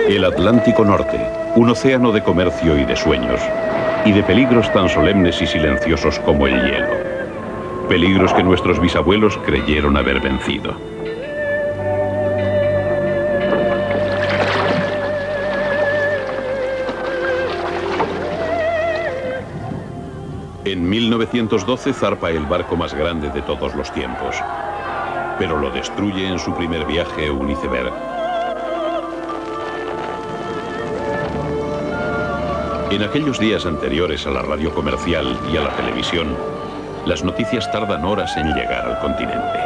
El Atlántico Norte, un océano de comercio y de sueños, y de peligros tan solemnes y silenciosos como el hielo. Peligros que nuestros bisabuelos creyeron haber vencido. En 1912 zarpa el barco más grande de todos los tiempos, pero lo destruye en su primer viaje un iceberg. En aquellos días anteriores a la radio comercial y a la televisión, las noticias tardan horas en llegar al continente.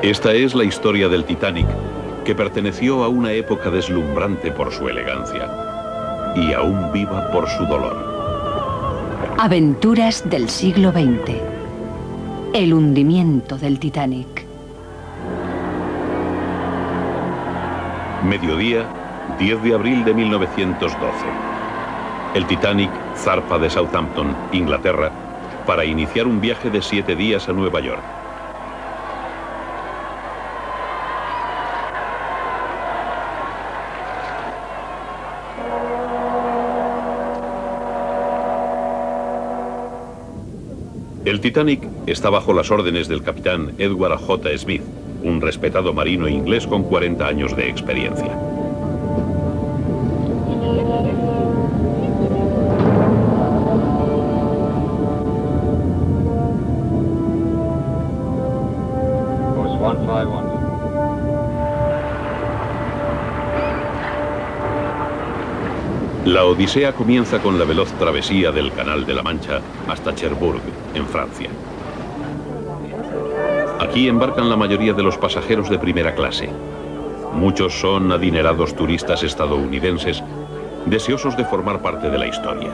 Esta es la historia del Titanic, que perteneció a una época deslumbrante por su elegancia y aún viva por su dolor. Aventuras del siglo XX. El hundimiento del Titanic. Mediodía, 10 de abril de 1912. El Titanic zarpa de Southampton, Inglaterra, para iniciar un viaje de 7 días a Nueva York. El Titanic está bajo las órdenes del capitán Edward J. Smith, un respetado marino inglés con 40 años de experiencia. La odisea comienza con la veloz travesía del Canal de la Mancha hasta Cherbourg, en Francia. Aquí embarcan la mayoría de los pasajeros de primera clase. Muchos son adinerados turistas estadounidenses, deseosos de formar parte de la historia.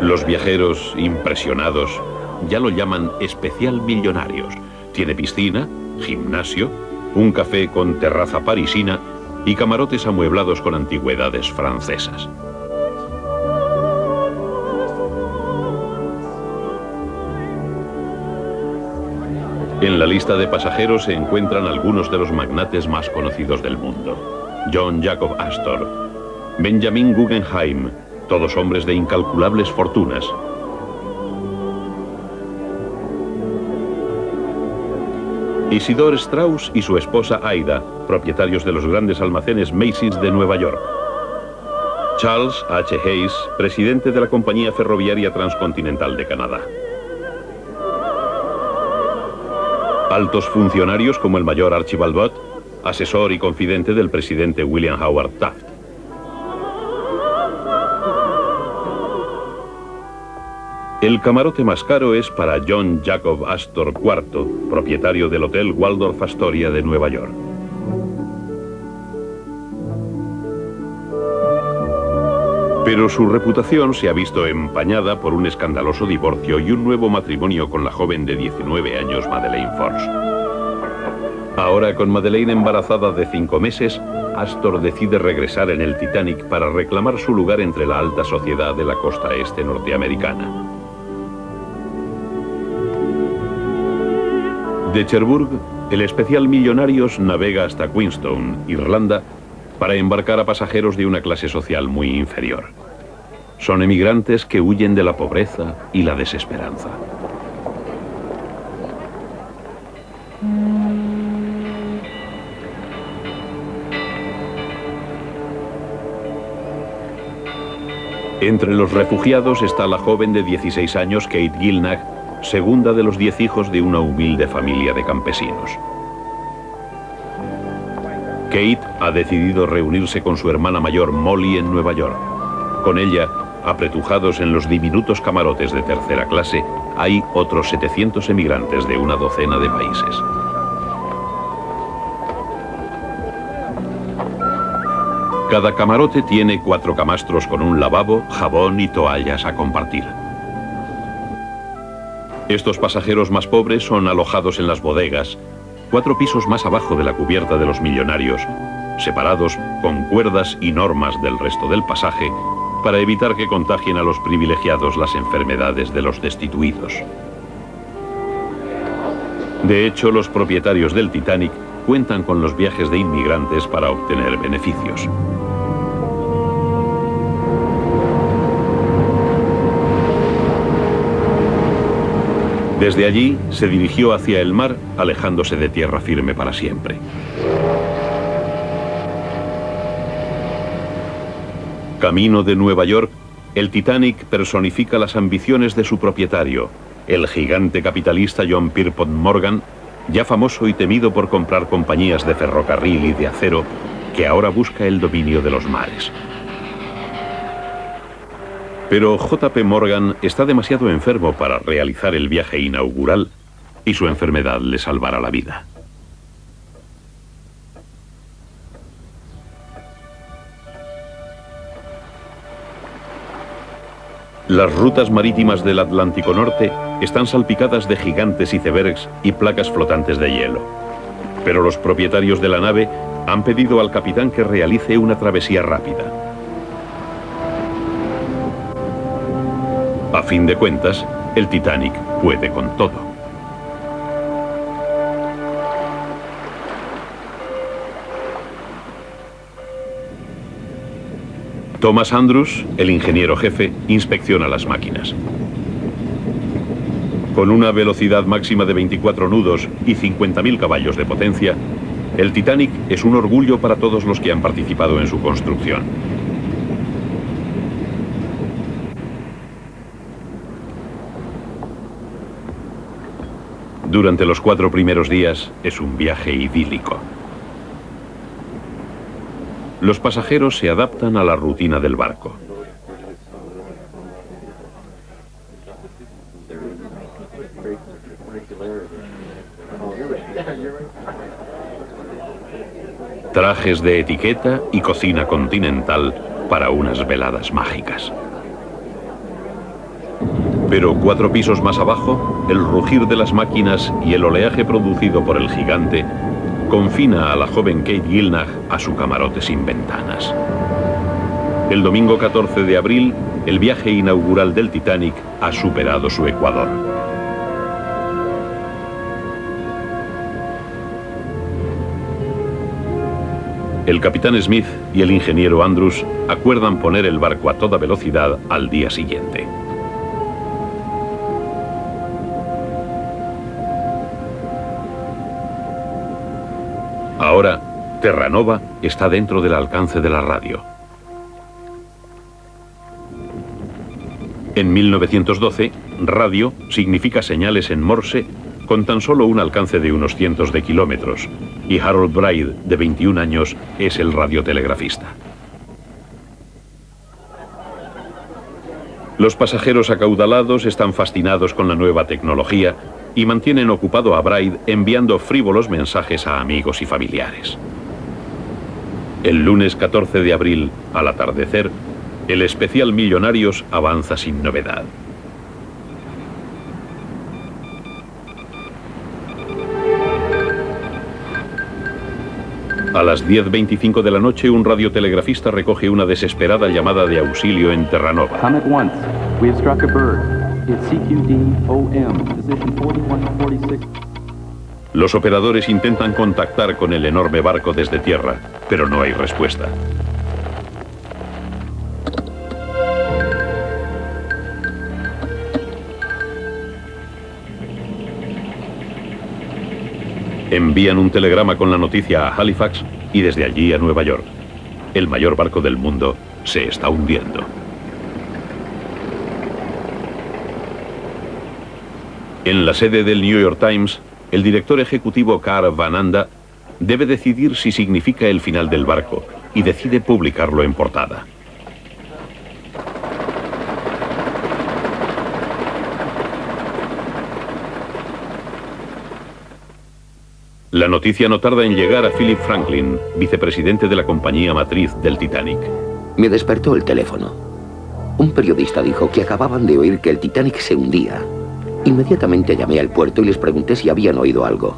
Los viajeros, impresionados, ya lo llaman especial millonarios. Tiene piscina, gimnasio, un café con terraza parisina y camarotes amueblados con antigüedades francesas. En la lista de pasajeros se encuentran algunos de los magnates más conocidos del mundo. John Jacob Astor, Benjamin Guggenheim, todos hombres de incalculables fortunas. Isidore Strauss y su esposa Aida, propietarios de los grandes almacenes Macy's de Nueva York. Charles H. Hayes, presidente de la Compañía Ferroviaria Transcontinental de Canadá. Altos funcionarios como el mayor Archibald Butt, asesor y confidente del presidente William Howard Taft. El camarote más caro es para John Jacob Astor IV, propietario del Hotel Waldorf Astoria de Nueva York. Pero su reputación se ha visto empañada por un escandaloso divorcio y un nuevo matrimonio con la joven de 19 años Madeleine Force. Ahora, con Madeleine embarazada de 5 meses, Astor decide regresar en el Titanic para reclamar su lugar entre la alta sociedad de la costa este norteamericana. De Cherbourg, el especial Millonarios navega hasta Queenstown, Irlanda, para embarcar a pasajeros de una clase social muy inferior. Son emigrantes que huyen de la pobreza y la desesperanza. Entre los refugiados está la joven de 16 años Kate Gilnagh, segunda de los 10 hijos de una humilde familia de campesinos. Kate ha decidido reunirse con su hermana mayor Molly en Nueva York. Con ella, apretujados en los diminutos camarotes de tercera clase, hay otros 700 emigrantes de una docena de países. Cada camarote tiene 4 camastros con un lavabo, jabón y toallas a compartir. Estos pasajeros más pobres son alojados en las bodegas, 4 pisos más abajo de la cubierta de los millonarios, separados con cuerdas y normas del resto del pasaje, para evitar que contagien a los privilegiados las enfermedades de los destituidos. De hecho, los propietarios del Titanic cuentan con los viajes de inmigrantes para obtener beneficios. Desde allí se dirigió hacia el mar, alejándose de tierra firme para siempre. Camino de Nueva York, el Titanic personifica las ambiciones de su propietario, el gigante capitalista John Pierpont Morgan, ya famoso y temido por comprar compañías de ferrocarril y de acero, que ahora busca el dominio de los mares. Pero J.P. Morgan está demasiado enfermo para realizar el viaje inaugural y su enfermedad le salvará la vida. Las rutas marítimas del Atlántico Norte están salpicadas de gigantes icebergs y placas flotantes de hielo. Pero los propietarios de la nave han pedido al capitán que realice una travesía rápida. A fin de cuentas, el Titanic puede con todo. Thomas Andrews, el ingeniero jefe, inspecciona las máquinas. Con una velocidad máxima de 24 nudos y 50.000 caballos de potencia, el Titanic es un orgullo para todos los que han participado en su construcción. Durante los 4 primeros días es un viaje idílico. Los pasajeros se adaptan a la rutina del barco. Trajes de etiqueta y cocina continental para unas veladas mágicas. Pero 4 pisos más abajo, el rugir de las máquinas y el oleaje producido por el gigante confina a la joven Kate Gilnach a su camarote sin ventanas. El domingo 14 de abril, el viaje inaugural del Titanic ha superado su ecuador. El capitán Smith y el ingeniero Andrews acuerdan poner el barco a toda velocidad al día siguiente. Ahora, Terranova está dentro del alcance de la radio. En 1912, radio significa señales en Morse con tan solo un alcance de unos cientos de kilómetros, y Harold Bride, de 21 años, es el radiotelegrafista. Los pasajeros acaudalados están fascinados con la nueva tecnología y mantienen ocupado a Bride enviando frívolos mensajes a amigos y familiares. El lunes 14 de abril, al atardecer, el especial Millonarios avanza sin novedad. A las 10:25 de la noche, un radiotelegrafista recoge una desesperada llamada de auxilio en Terranova. Come at once. We have struck a bird. It's CQD-OM, position 4146. Los operadores intentan contactar con el enorme barco desde tierra, pero no hay respuesta. Envían un telegrama con la noticia a Halifax y desde allí a Nueva York. El mayor barco del mundo se está hundiendo. En la sede del New York Times, el director ejecutivo Carl Van Anda debe decidir si significa el final del barco y decide publicarlo en portada. La noticia no tarda en llegar a Philip Franklin, vicepresidente de la compañía matriz del Titanic. Me despertó el teléfono. Un periodista dijo que acababan de oír que el Titanic se hundía. Inmediatamente llamé al puerto y les pregunté si habían oído algo.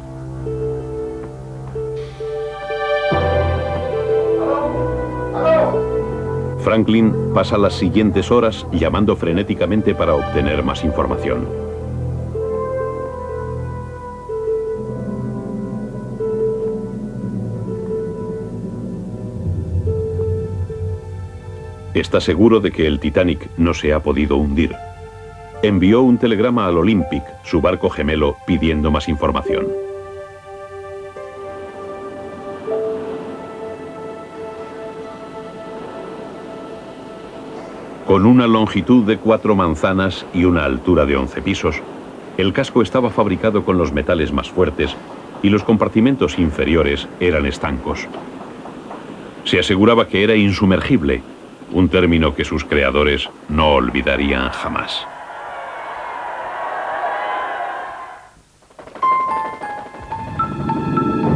Franklin pasa las siguientes horas llamando frenéticamente para obtener más información. Está seguro de que el Titanic no se ha podido hundir. Envió un telegrama al Olympic, su barco gemelo, pidiendo más información. Con una longitud de 4 manzanas y una altura de 11 pisos, el casco estaba fabricado con los metales más fuertes y los compartimentos inferiores eran estancos. Se aseguraba que era insumergible, un término que sus creadores no olvidarían jamás.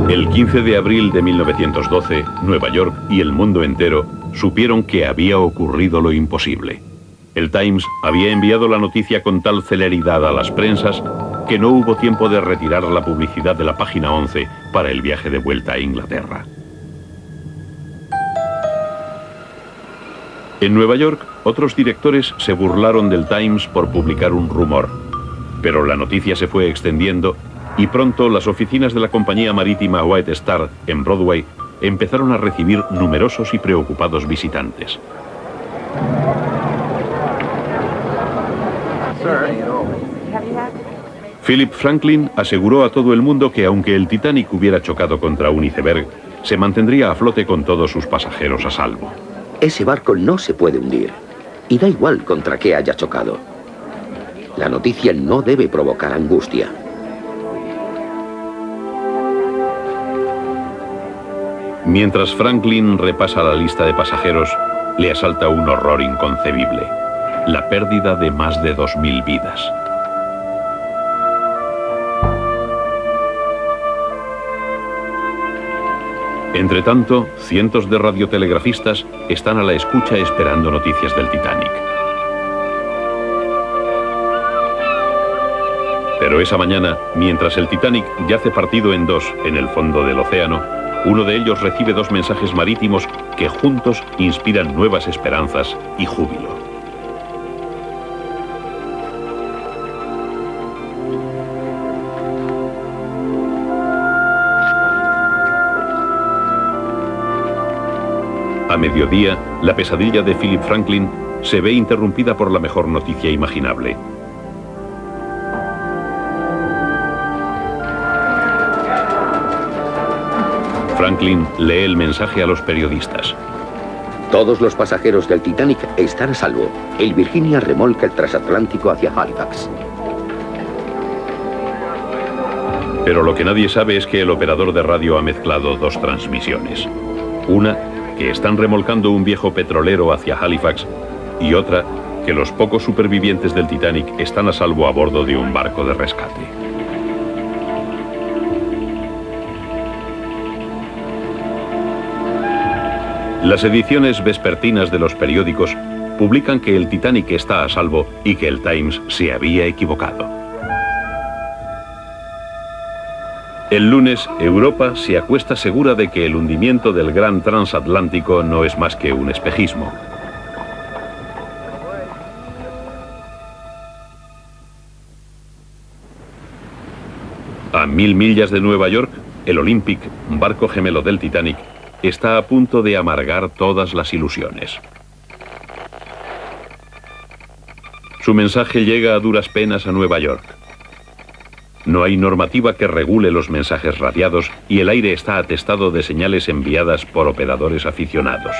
El 15 de abril de 1912, Nueva York y el mundo entero supieron que había ocurrido lo imposible. El Times había enviado la noticia con tal celeridad a las prensas que no hubo tiempo de retirar la publicidad de la página 11 para el viaje de vuelta a Inglaterra. En Nueva York, otros directores se burlaron del Times por publicar un rumor, pero la noticia se fue extendiendo y pronto las oficinas de la compañía marítima White Star en Broadway empezaron a recibir numerosos y preocupados visitantes. Philip Franklin aseguró a todo el mundo que aunque el Titanic hubiera chocado contra un iceberg, se mantendría a flote con todos sus pasajeros a salvo. Ese barco no se puede hundir, y da igual contra qué haya chocado. La noticia no debe provocar angustia. Mientras Franklin repasa la lista de pasajeros, le asalta un horror inconcebible: la pérdida de más de 2000 vidas. Entretanto, cientos de radiotelegrafistas están a la escucha esperando noticias del Titanic. Pero esa mañana, mientras el Titanic yace partido en dos en el fondo del océano, uno de ellos recibe 2 mensajes marítimos que juntos inspiran nuevas esperanzas y júbilo. A mediodía, la pesadilla de Philip Franklin se ve interrumpida por la mejor noticia imaginable. Franklin lee el mensaje a los periodistas. Todos los pasajeros del Titanic están a salvo. El Virginia remolca el transatlántico hacia Halifax. Pero lo que nadie sabe es que el operador de radio ha mezclado 2 transmisiones. Una, que están remolcando un viejo petrolero hacia Halifax, y otra, que los pocos supervivientes del Titanic están a salvo a bordo de un barco de rescate. Las ediciones vespertinas de los periódicos publican que el Titanic está a salvo y que el Times se había equivocado. El lunes, Europa se acuesta segura de que el hundimiento del gran transatlántico no es más que un espejismo. A 1000 millas de Nueva York, el Olympic, barco gemelo del Titanic, está a punto de amargar todas las ilusiones. Su mensaje llega a duras penas a Nueva York. No hay normativa que regule los mensajes radiados y el aire está atestado de señales enviadas por operadores aficionados.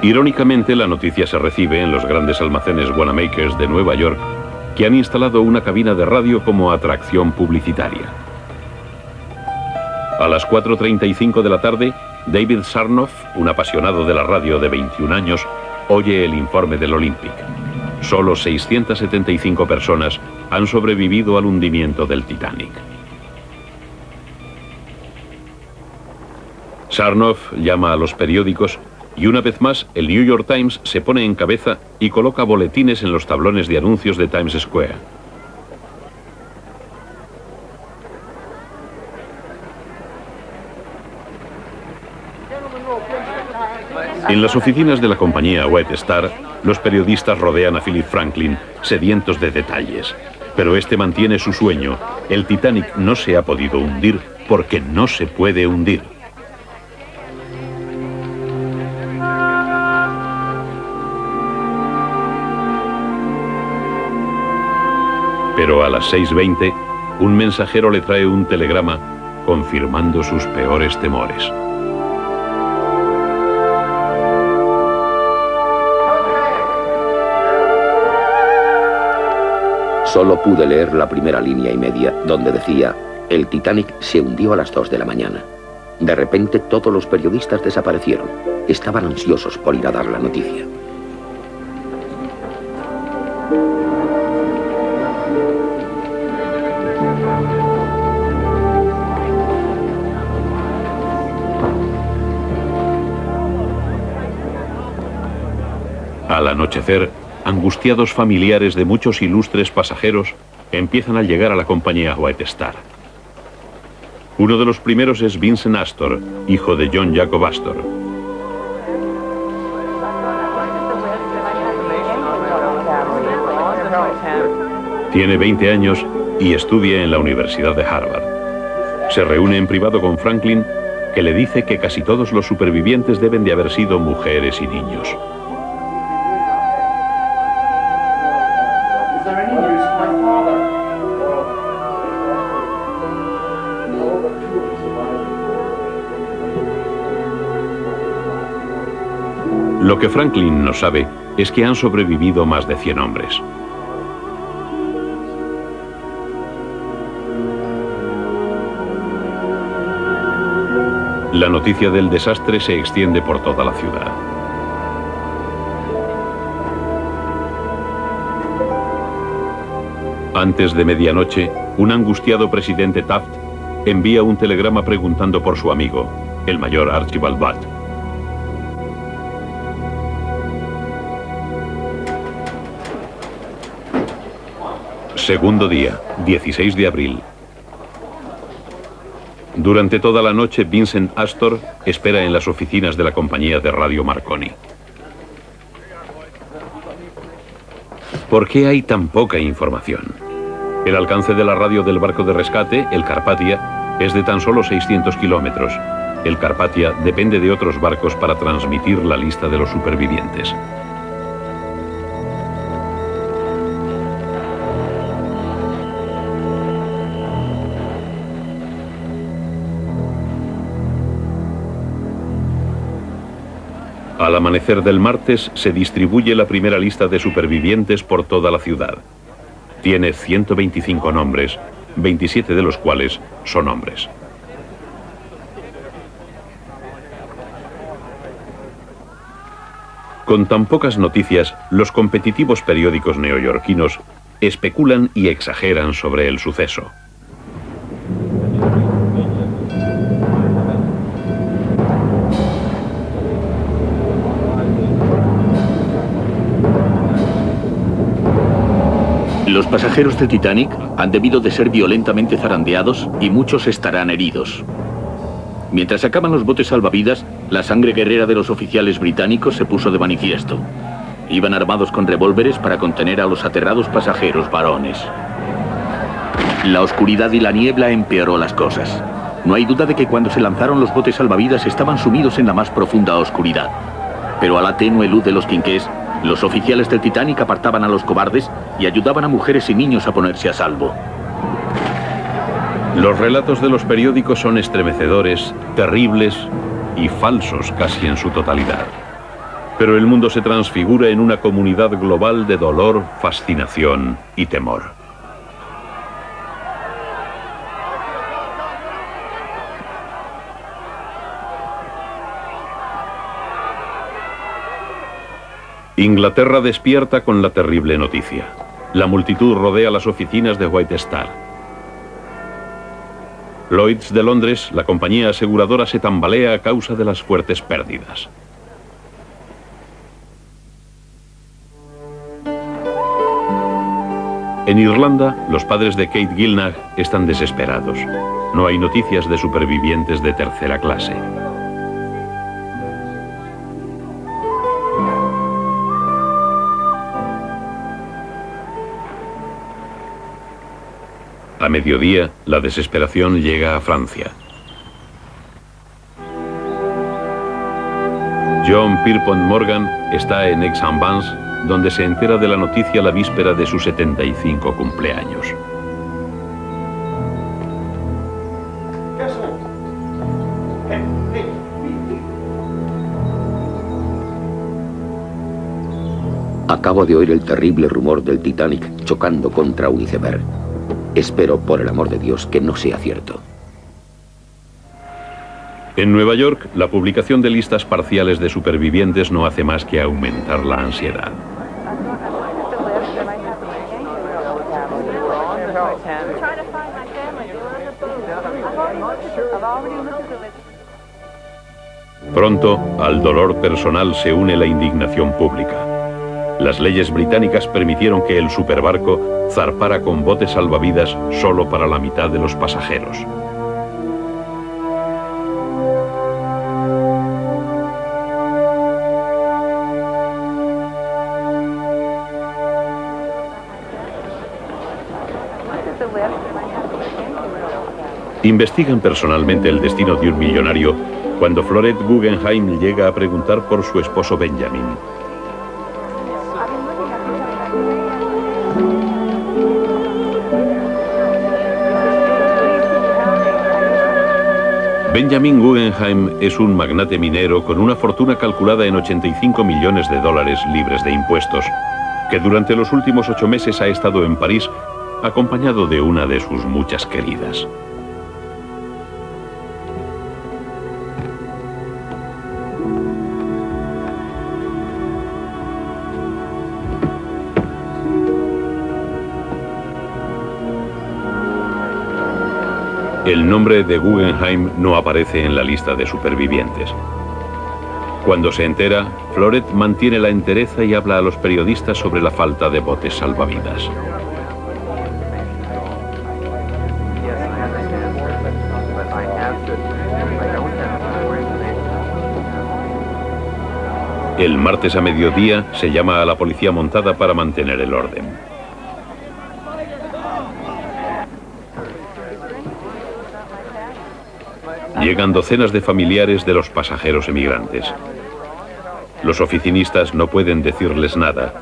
Irónicamente, la noticia se recibe en los grandes almacenes Wanamakers de Nueva York, que han instalado una cabina de radio como atracción publicitaria. A las 4:35 de la tarde, David Sarnoff, un apasionado de la radio de 21 años, oye el informe del Olympic. Solo 675 personas han sobrevivido al hundimiento del Titanic. Sarnoff llama a los periódicos y una vez más el New York Times se pone en cabeza y coloca boletines en los tablones de anuncios de Times Square. En las oficinas de la compañía White Star, los periodistas rodean a Philip Franklin, sedientos de detalles. Pero este mantiene su sueño. El Titanic no se ha podido hundir porque no se puede hundir. Pero a las 6:20, un mensajero le trae un telegrama confirmando sus peores temores. Solo pude leer la primera línea y media, donde decía: el Titanic se hundió a las 2 de la mañana. De repente todos los periodistas desaparecieron. Estaban ansiosos por ir a dar la noticia. Al anochecer, angustiados familiares de muchos ilustres pasajeros empiezan a llegar a la compañía White Star. Uno de los primeros es Vincent Astor, hijo de John Jacob Astor. Tiene 20 años y estudia en la Universidad de Harvard. Se reúne en privado con Franklin, que le dice que casi todos los supervivientes deben de haber sido mujeres y niños. Lo que Franklin no sabe es que han sobrevivido más de 100 hombres. La noticia del desastre se extiende por toda la ciudad. Antes de medianoche, un angustiado presidente Taft envía un telegrama preguntando por su amigo, el mayor Archibald Butt. Segundo día, 16 de abril. Durante toda la noche, Vincent Astor espera en las oficinas de la compañía de radio Marconi. ¿Por qué hay tan poca información? El alcance de la radio del barco de rescate, el Carpathia, es de tan solo 600 kilómetros. El Carpathia depende de otros barcos para transmitir la lista de los supervivientes. Al amanecer del martes se distribuye la primera lista de supervivientes por toda la ciudad. Tiene 125 nombres, 27 de los cuales son hombres. Con tan pocas noticias, los competitivos periódicos neoyorquinos especulan y exageran sobre el suceso. Los pasajeros del Titanic han debido de ser violentamente zarandeados y muchos estarán heridos. Mientras sacaban los botes salvavidas, la sangre guerrera de los oficiales británicos se puso de manifiesto. Iban armados con revólveres para contener a los aterrados pasajeros varones. La oscuridad y la niebla empeoró las cosas. No hay duda de que cuando se lanzaron los botes salvavidas estaban sumidos en la más profunda oscuridad. Pero a la tenue luz de los quinqués, los oficiales del Titanic apartaban a los cobardes y ayudaban a mujeres y niños a ponerse a salvo. Los relatos de los periódicos son estremecedores, terribles y falsos casi en su totalidad. Pero el mundo se transfigura en una comunidad global de dolor, fascinación y temor. Inglaterra despierta con la terrible noticia. La multitud rodea las oficinas de White Star. Lloyd's de Londres, la compañía aseguradora, se tambalea a causa de las fuertes pérdidas. En Irlanda, los padres de Kate Gilnagh están desesperados. No hay noticias de supervivientes de tercera clase. A mediodía, la desesperación llega a Francia. John Pierpont Morgan está en Aix-en-Provence, donde se entera de la noticia la víspera de su 75 cumpleaños. Acabo de oír el terrible rumor del Titanic chocando contra un iceberg. Espero, por el amor de Dios, que no sea cierto. En Nueva York, la publicación de listas parciales de supervivientes no hace más que aumentar la ansiedad. Pronto, al dolor personal se une la indignación pública. Las leyes británicas permitieron que el superbarco zarpara con botes salvavidas solo para la mitad de los pasajeros. Investigan personalmente el destino de un millonario cuando Florette Guggenheim llega a preguntar por su esposo Benjamin. Benjamin Guggenheim es un magnate minero con una fortuna calculada en 85 millones de dólares libres de impuestos, que durante los últimos 8 meses ha estado en París acompañado de una de sus muchas queridas. El nombre de Guggenheim no aparece en la lista de supervivientes. Cuando se entera, Florette mantiene la entereza y habla a los periodistas sobre la falta de botes salvavidas. El martes a mediodía se llama a la policía montada para mantener el orden. Llegan docenas de familiares de los pasajeros emigrantes. Los oficinistas no pueden decirles nada.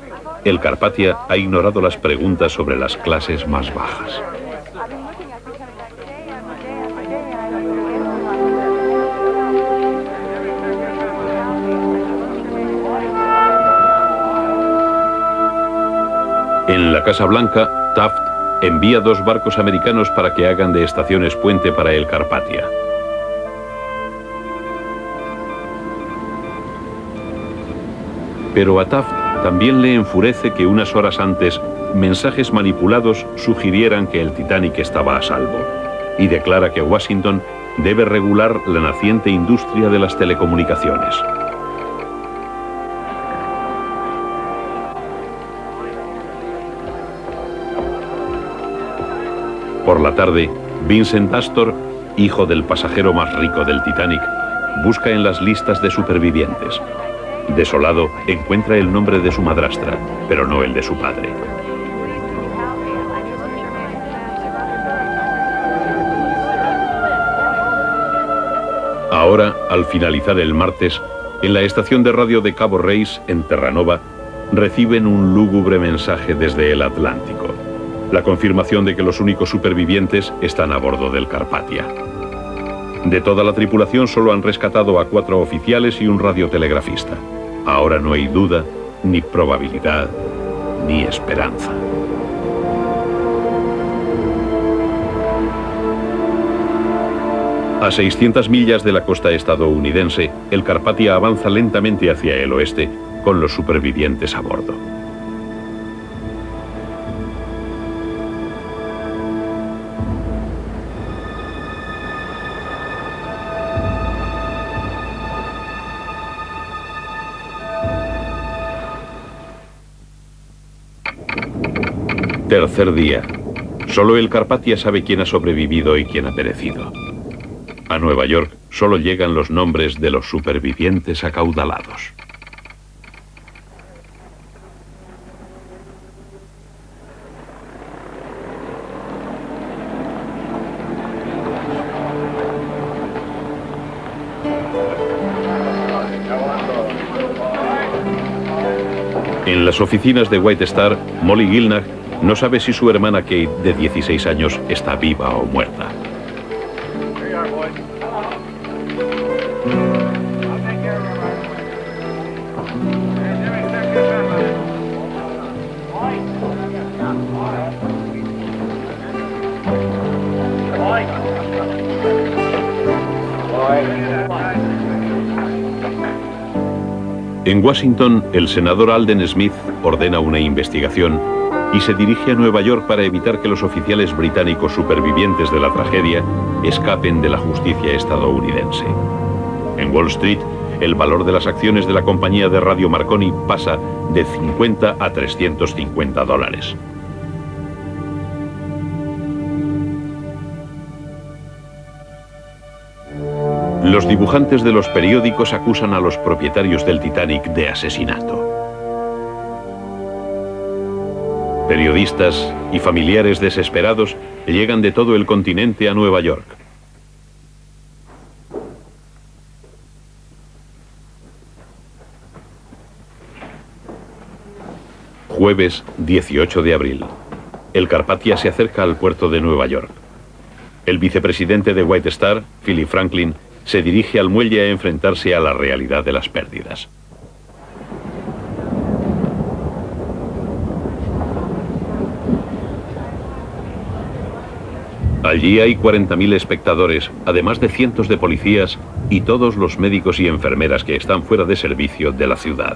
El Carpathia ha ignorado las preguntas sobre las clases más bajas. En la Casa Blanca, Taft envía 2 barcos americanos para que hagan de estaciones puente para el Carpathia. Pero a Taft también le enfurece que unas horas antes mensajes manipulados sugirieran que el Titanic estaba a salvo, y declara que Washington debe regular la naciente industria de las telecomunicaciones. Por la tarde, Vincent Astor, hijo del pasajero más rico del Titanic, busca en las listas de supervivientes. Desolado, encuentra el nombre de su madrastra, pero no el de su padre. Ahora, al finalizar el martes, en la estación de radio de Cabo Reis, en Terranova, reciben un lúgubre mensaje desde el Atlántico. La confirmación de que los únicos supervivientes están a bordo del Carpathia. De toda la tripulación solo han rescatado a 4 oficiales y un radiotelegrafista. Ahora no hay duda, ni probabilidad, ni esperanza. A 600 millas de la costa estadounidense, el Carpathia avanza lentamente hacia el oeste, con los supervivientes a bordo. Tercer día. Solo el Carpathia sabe quién ha sobrevivido y quién ha perecido. A Nueva York solo llegan los nombres de los supervivientes acaudalados. En las oficinas de White Star, Molly Gilnach no sabe si su hermana Kate, de 16 años, está viva o muerta. En Washington, el senador Alden Smith ordena una investigación y se dirige a Nueva York para evitar que los oficiales británicos supervivientes de la tragedia escapen de la justicia estadounidense. En Wall Street, el valor de las acciones de la compañía de radio Marconi pasa de 50 a 350 dólares. Los dibujantes de los periódicos acusan a los propietarios del Titanic de asesinato. Periodistas y familiares desesperados llegan de todo el continente a Nueva York. Jueves 18 de abril. El Carpathia se acerca al puerto de Nueva York. El vicepresidente de White Star, Philip Franklin, se dirige al muelle a enfrentarse a la realidad de las pérdidas. Allí hay 40.000 espectadores, además de cientos de policías y todos los médicos y enfermeras que están fuera de servicio de la ciudad.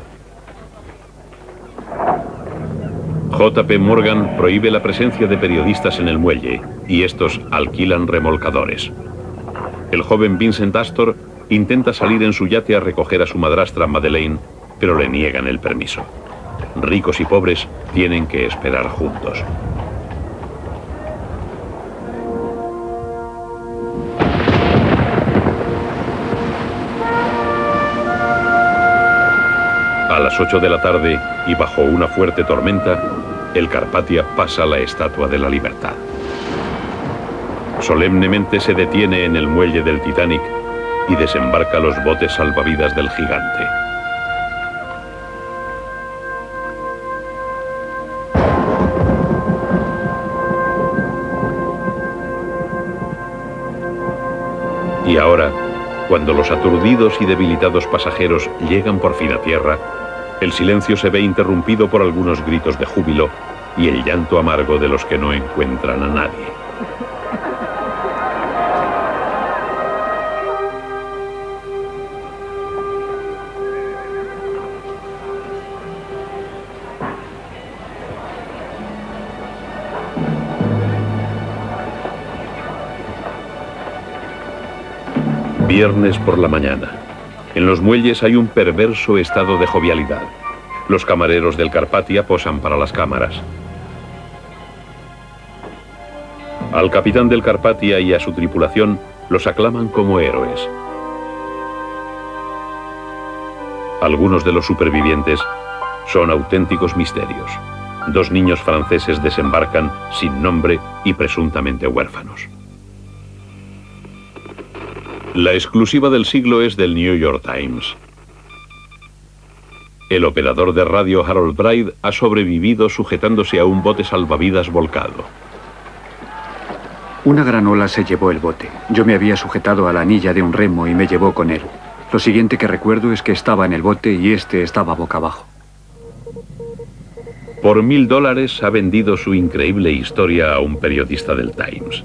J.P. Morgan prohíbe la presencia de periodistas en el muelle y estos alquilan remolcadores. El joven Vincent Astor intenta salir en su yate a recoger a su madrastra Madeleine, pero le niegan el permiso. Ricos y pobres tienen que esperar juntos. A las 8 de la tarde, y bajo una fuerte tormenta, el Carpathia pasa la Estatua de la Libertad. Solemnemente se detiene en el muelle del Titanic y desembarca los botes salvavidas del gigante. Y ahora, cuando los aturdidos y debilitados pasajeros llegan por fin a tierra, el silencio se ve interrumpido por algunos gritos de júbilo y el llanto amargo de los que no encuentran a nadie. Viernes por la mañana. En los muelles hay un perverso estado de jovialidad. Los camareros del Carpathia posan para las cámaras. Al capitán del Carpathia y a su tripulación los aclaman como héroes. Algunos de los supervivientes son auténticos misterios. 2 niños franceses desembarcan sin nombre y presuntamente huérfanos. La exclusiva del siglo es del New York Times. El operador de radio Harold Bride ha sobrevivido sujetándose a un bote salvavidas volcado. Una gran ola se llevó el bote. Yo me había sujetado a la anilla de un remo y me llevó con él. Lo siguiente que recuerdo es que estaba en el bote y este estaba boca abajo. Por $1000 ha vendido su increíble historia a un periodista del Times.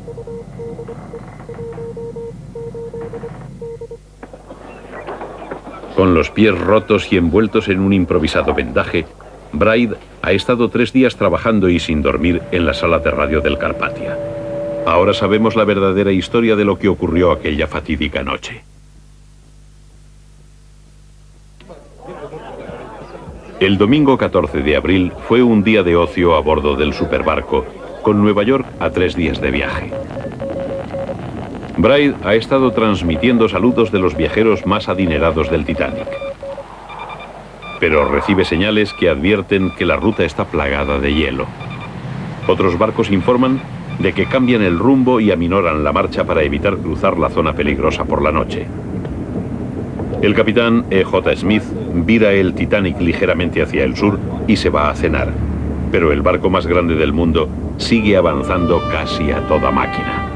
Con los pies rotos y envueltos en un improvisado vendaje, Bride ha estado 3 días trabajando y sin dormir en la sala de radio del Carpathia. Ahora sabemos la verdadera historia de lo que ocurrió aquella fatídica noche. El domingo 14 de abril fue un día de ocio a bordo del superbarco, con Nueva York a 3 días de viaje. Bride ha estado transmitiendo saludos de los viajeros más adinerados del Titanic. Pero recibe señales que advierten que la ruta está plagada de hielo. Otros barcos informan de que cambian el rumbo y aminoran la marcha para evitar cruzar la zona peligrosa por la noche. El capitán E.J. Smith vira el Titanic ligeramente hacia el sur y se va a cenar. Pero el barco más grande del mundo sigue avanzando casi a toda máquina.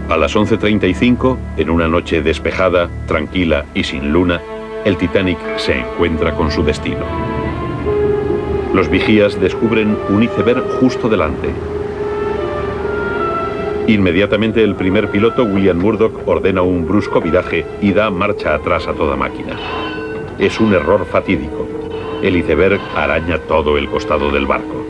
A las 11:35, en una noche despejada, tranquila y sin luna, el Titanic se encuentra con su destino. Los vigías descubren un iceberg justo delante. Inmediatamente el primer piloto, William Murdoch, ordena un brusco viraje y da marcha atrás a toda máquina. Es un error fatídico. El iceberg araña todo el costado del barco.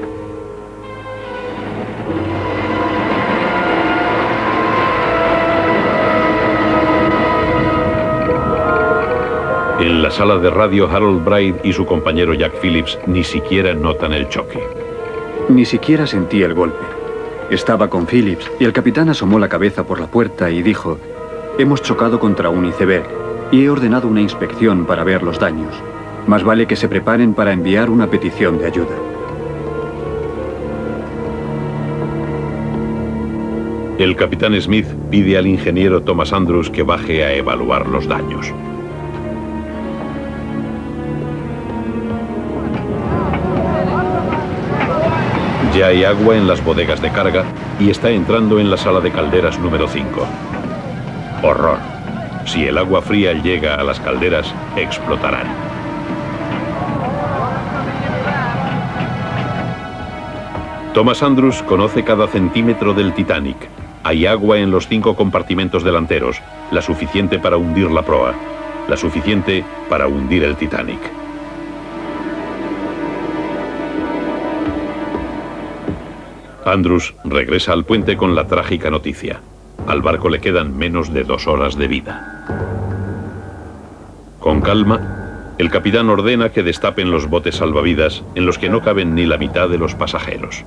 En la sala de radio, Harold Bride y su compañero Jack Phillips ni siquiera notan el choque. Ni siquiera sentí el golpe. Estaba con Phillips y el capitán asomó la cabeza por la puerta y dijo: hemos chocado contra un iceberg y he ordenado una inspección para ver los daños. Más vale que se preparen para enviar una petición de ayuda. El capitán Smith pide al ingeniero Thomas Andrews que baje a evaluar los daños. Ya hay agua en las bodegas de carga y está entrando en la sala de calderas número 5. Horror. Si el agua fría llega a las calderas, explotarán. Thomas Andrews conoce cada centímetro del Titanic. Hay agua en los 5 compartimentos delanteros, la suficiente para hundir la proa, la suficiente para hundir el Titanic. Andrews regresa al puente con la trágica noticia. Al barco le quedan menos de 2 horas de vida. Con calma, el capitán ordena que destapen los botes salvavidas en los que no caben ni la mitad de los pasajeros.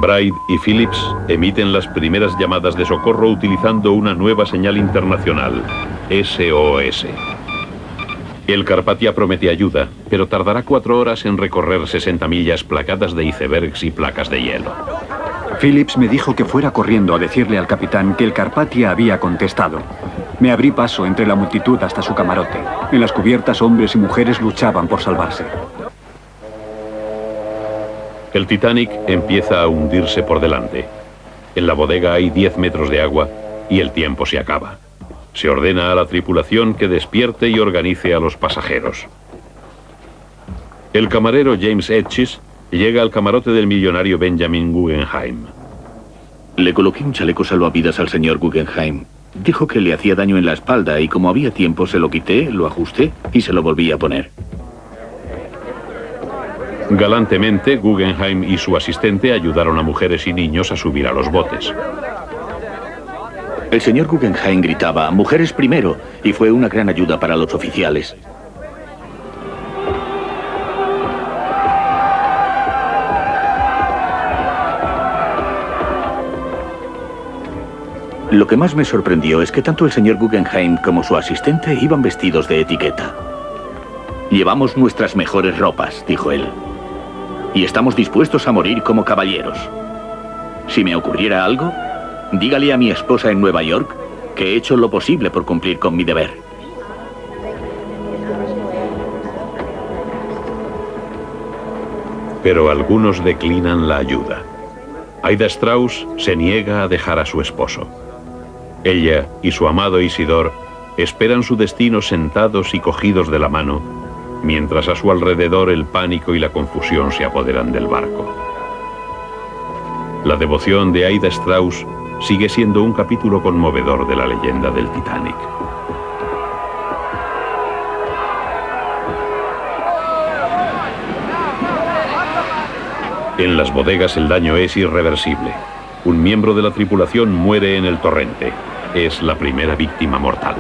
Bride y Phillips emiten las primeras llamadas de socorro utilizando una nueva señal internacional, SOS. El Carpathia promete ayuda, pero tardará 4 horas en recorrer 60 millas plagadas de icebergs y placas de hielo. Phillips me dijo que fuera corriendo a decirle al capitán que el Carpathia había contestado. Me abrí paso entre la multitud hasta su camarote. En las cubiertas hombres y mujeres luchaban por salvarse. El Titanic empieza a hundirse por delante. En la bodega hay 10 metros de agua y el tiempo se acaba. Se ordena a la tripulación que despierte y organice a los pasajeros. El camarero James Etches llega al camarote del millonario Benjamin Guggenheim. Le coloqué un chaleco salvavidas al señor Guggenheim. Dijo que le hacía daño en la espalda y como había tiempo se lo quité, lo ajusté y se lo volví a poner. Galantemente, Guggenheim y su asistente ayudaron a mujeres y niños a subir a los botes. El señor Guggenheim gritaba: «Mujeres primero», y fue una gran ayuda para los oficiales. Lo que más me sorprendió es que tanto el señor Guggenheim como su asistente iban vestidos de etiqueta. «Llevamos nuestras mejores ropas», dijo él, «y estamos dispuestos a morir como caballeros. Si me ocurriera algo, dígale a mi esposa en Nueva York que he hecho lo posible por cumplir con mi deber». Pero algunos declinan la ayuda. Aida Strauss se niega a dejar a su esposo. Ella y su amado Isidor esperan su destino sentados y cogidos de la mano, mientras a su alrededor el pánico y la confusión se apoderan del barco. La devoción de Aida Strauss sigue siendo un capítulo conmovedor de la leyenda del Titanic. En las bodegas el daño es irreversible. Un miembro de la tripulación muere en el torrente. Es la primera víctima mortal.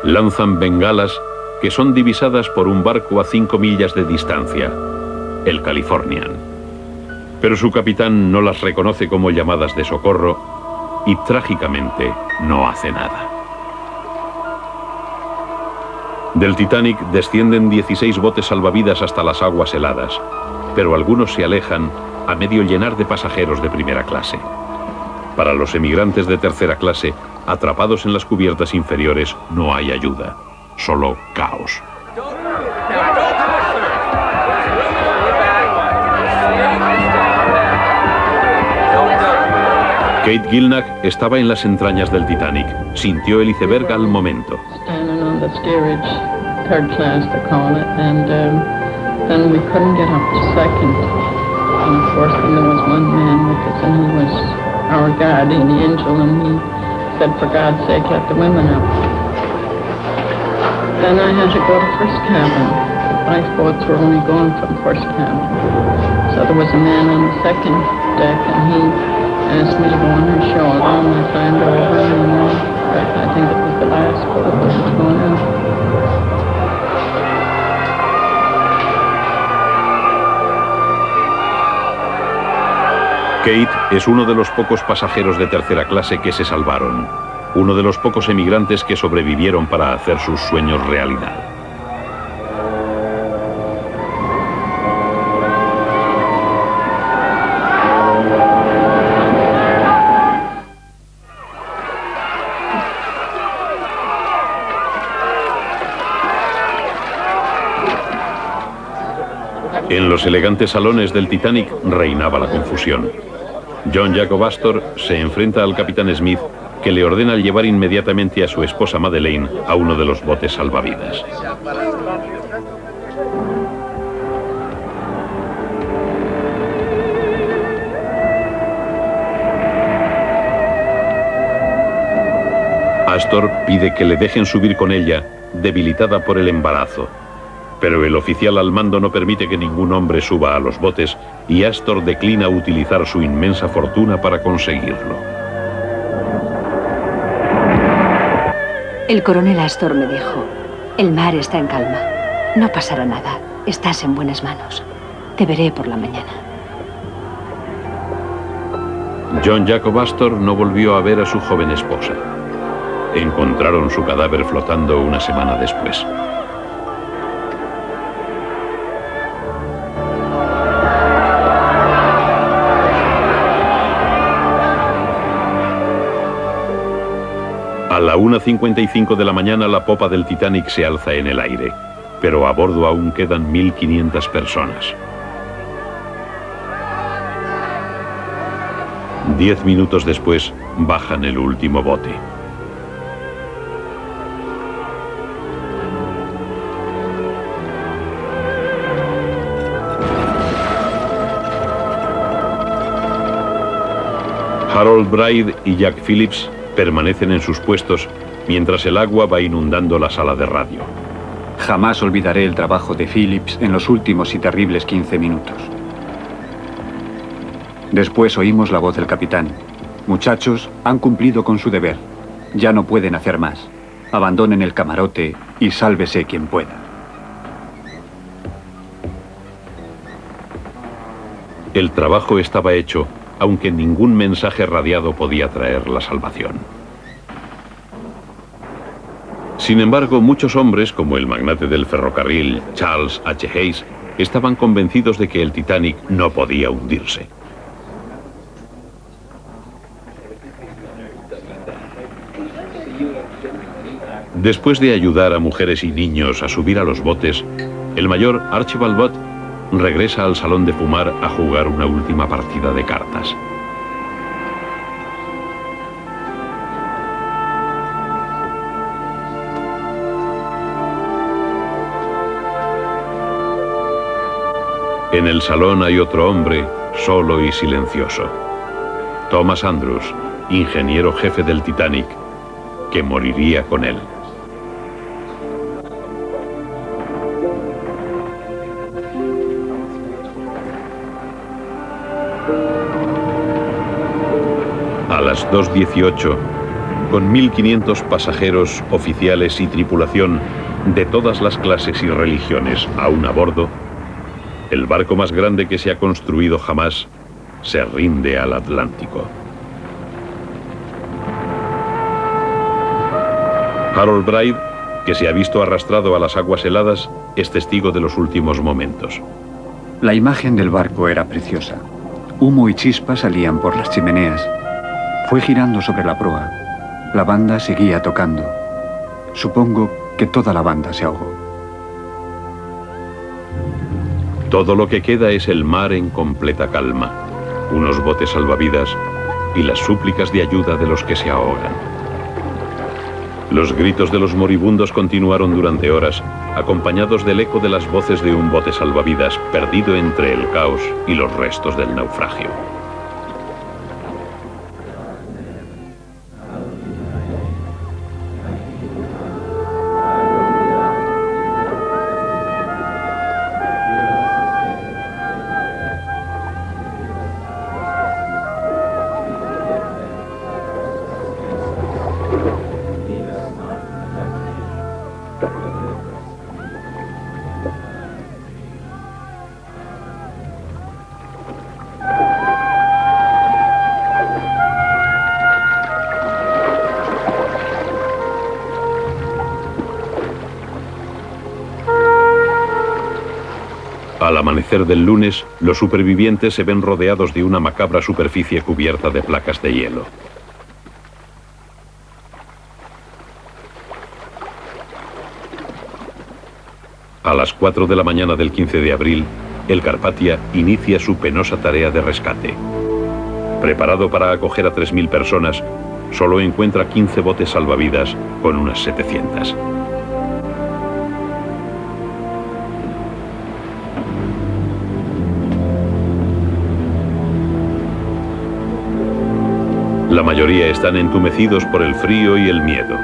Lanzan bengalas que son divisadas por un barco a 5 millas de distancia, el Californian. Pero su capitán no las reconoce como llamadas de socorro y trágicamente no hace nada. Del Titanic descienden 16 botes salvavidas hasta las aguas heladas, pero algunos se alejan a medio llenar de pasajeros de primera clase. Para los emigrantes de tercera clase, atrapados en las cubiertas inferiores, no hay ayuda, solo caos. Kate Gilnach estaba en las entrañas del Titanic. Sintió el iceberg al momento. Our guardian angel, and he said, for God's sake, let the women up. Then I had to go to first cabin. The lifeboats were only going from first cabin. So there was a man on the second deck, and he asked me to go on her shoulder, and I climbed over, and I think it was the last boat that was going out. Kate es uno de los pocos pasajeros de tercera clase que se salvaron, uno de los pocos emigrantes que sobrevivieron para hacer sus sueños realidad. En los elegantes salones del Titanic reinaba la confusión. John Jacob Astor se enfrenta al capitán Smith, que le ordena llevar inmediatamente a su esposa Madeleine a uno de los botes salvavidas. Astor pide que le dejen subir con ella, debilitada por el embarazo. Pero el oficial al mando no permite que ningún hombre suba a los botes y Astor declina utilizar su inmensa fortuna para conseguirlo. El coronel Astor me dijo, el mar está en calma, no pasará nada, estás en buenas manos, te veré por la mañana. John Jacob Astor no volvió a ver a su joven esposa. Encontraron su cadáver flotando una semana después. A la 1:55 de la mañana la popa del Titanic se alza en el aire, pero a bordo aún quedan 1.500 personas. 10 minutos después bajan el último bote. Harold Bride y Jack Phillips permanecen en sus puestos mientras el agua va inundando la sala de radio. Jamás olvidaré el trabajo de Phillips en los últimos y terribles 15 minutos. Después oímos la voz del capitán. Muchachos, han cumplido con su deber. Ya no pueden hacer más. Abandonen el camarote y sálvese quien pueda. El trabajo estaba hecho, aunque ningún mensaje radiado podía traer la salvación. Sin embargo, muchos hombres, como el magnate del ferrocarril, Charles H. Hayes, estaban convencidos de que el Titanic no podía hundirse. Después de ayudar a mujeres y niños a subir a los botes, el mayor Archibald Butt regresa al salón de fumar a jugar una última partida de cartas. En el salón hay otro hombre, solo y silencioso. Thomas Andrews, ingeniero jefe del Titanic, que moriría con él. A las 2:18, con 1.500 pasajeros, oficiales y tripulación de todas las clases y religiones aún a bordo, el barco más grande que se ha construido jamás se rinde al Atlántico. Harold Bride que se ha visto arrastrado a las aguas heladas, es testigo de los últimos momentos. La imagen del barco era preciosa. Humo y chispas salían por las chimeneas. Fue girando sobre la proa. La banda seguía tocando. Supongo que toda la banda se ahogó. Todo lo que queda es el mar en completa calma, unos botes salvavidas y las súplicas de ayuda de los que se ahogan. Los gritos de los moribundos continuaron durante horas, acompañados del eco de las voces de un bote salvavidas perdido entre el caos y los restos del naufragio. Al amanecer del lunes, los supervivientes se ven rodeados de una macabra superficie cubierta de placas de hielo. A las 4 de la mañana del 15 de abril, el Carpathia inicia su penosa tarea de rescate. Preparado para acoger a 3.000 personas, solo encuentra 15 botes salvavidas con unas 700. La mayoría están entumecidos por el frío y el miedo.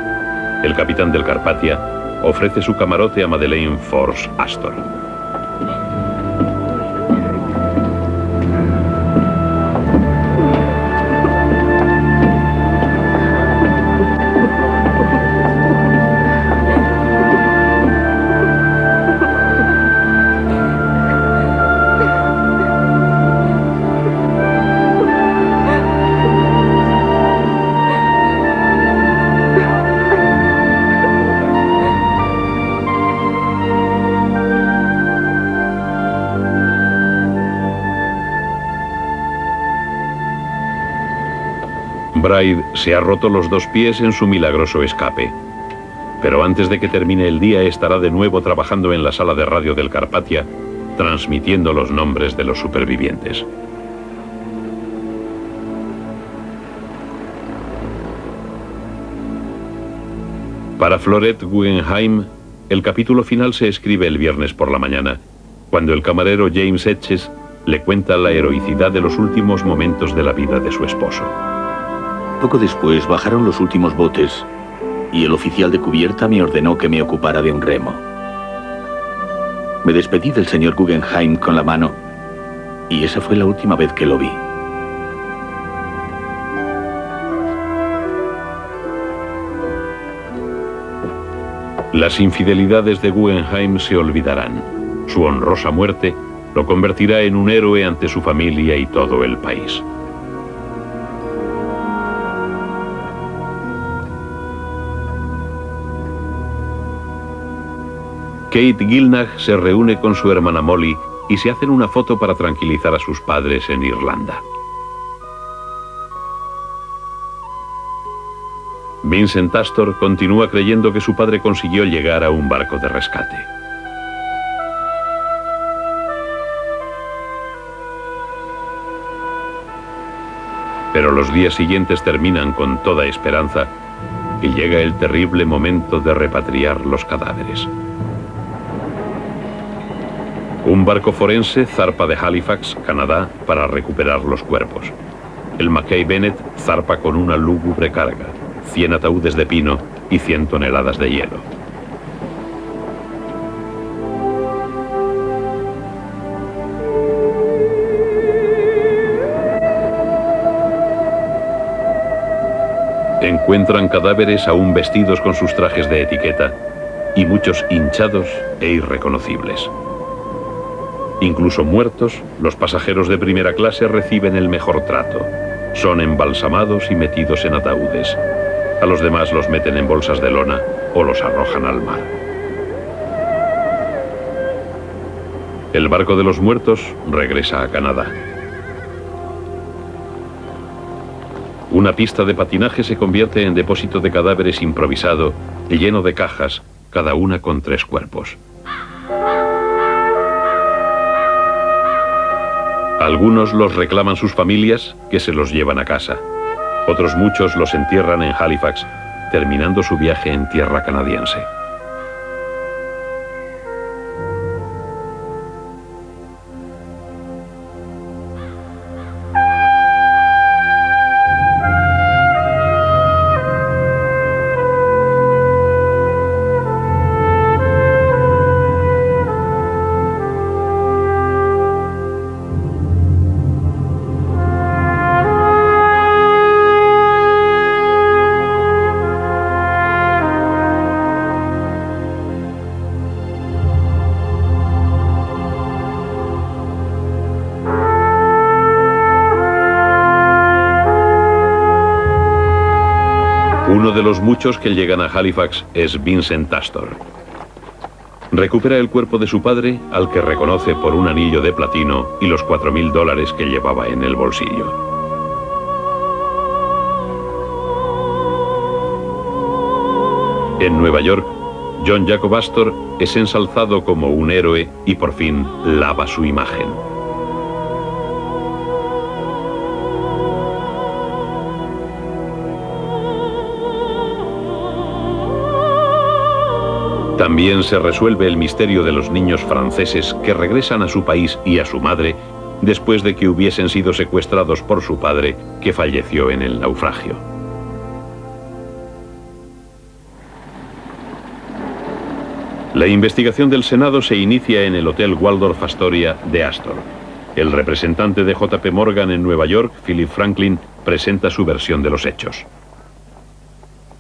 El capitán del Carpathia ofrece su camarote a Madeleine Force Astor. Bride se ha roto los 2 pies en su milagroso escape. Pero antes de que termine el día estará de nuevo trabajando en la sala de radio del Carpathia, transmitiendo los nombres de los supervivientes. Para Florette Guggenheim, el capítulo final se escribe el viernes por la mañana, cuando el camarero James Etches le cuenta la heroicidad de los últimos momentos de la vida de su esposo. Poco después bajaron los últimos botes y el oficial de cubierta me ordenó que me ocupara de un remo. Me despedí del señor Guggenheim con la mano y esa fue la última vez que lo vi. Las infidelidades de Guggenheim se olvidarán. Su honrosa muerte lo convertirá en un héroe ante su familia y todo el país. Kate Gilnach se reúne con su hermana Molly y se hacen una foto para tranquilizar a sus padres en Irlanda. Vincent Astor continúa creyendo que su padre consiguió llegar a un barco de rescate. Pero los días siguientes terminan con toda esperanza y llega el terrible momento de repatriar los cadáveres. Un barco forense zarpa de Halifax, Canadá, para recuperar los cuerpos. El Mackay Bennett zarpa con una lúgubre carga, 100 ataúdes de pino y 100 toneladas de hielo. Encuentran cadáveres aún vestidos con sus trajes de etiqueta y muchos hinchados e irreconocibles. Incluso muertos, los pasajeros de primera clase reciben el mejor trato. Son embalsamados y metidos en ataúdes. A los demás los meten en bolsas de lona o los arrojan al mar. El barco de los muertos regresa a Canadá. Una pista de patinaje se convierte en depósito de cadáveres improvisado y lleno de cajas, cada una con 3 cuerpos. Algunos los reclaman sus familias, que se los llevan a casa. Otros muchos los entierran en Halifax, terminando su viaje en tierra canadiense. Uno de los muchos que llegan a Halifax es Vincent Astor. Recupera el cuerpo de su padre, al que reconoce por un anillo de platino y los $4.000 que llevaba en el bolsillo. En Nueva York, John Jacob Astor es ensalzado como un héroe y por fin lava su imagen. También se resuelve el misterio de los niños franceses que regresan a su país y a su madre después de que hubiesen sido secuestrados por su padre, que falleció en el naufragio. La investigación del Senado se inicia en el Hotel Waldorf Astoria de Astor. El representante de J.P. Morgan en Nueva York, Philip Franklin, presenta su versión de los hechos.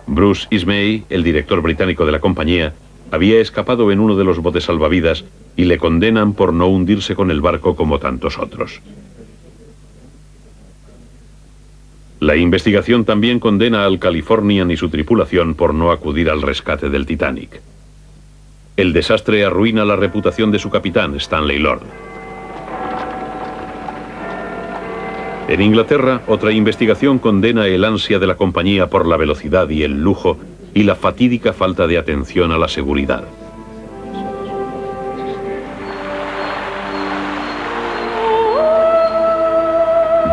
Bruce Ismay, el director británico de la compañía, había escapado en uno de los botes salvavidas y le condenan por no hundirse con el barco como tantos otros. La investigación también condena al Californian y su tripulación por no acudir al rescate del Titanic. El desastre arruina la reputación de su capitán, Stanley Lord. En Inglaterra, otra investigación condena el ansia de la compañía por la velocidad y el lujo y la fatídica falta de atención a la seguridad.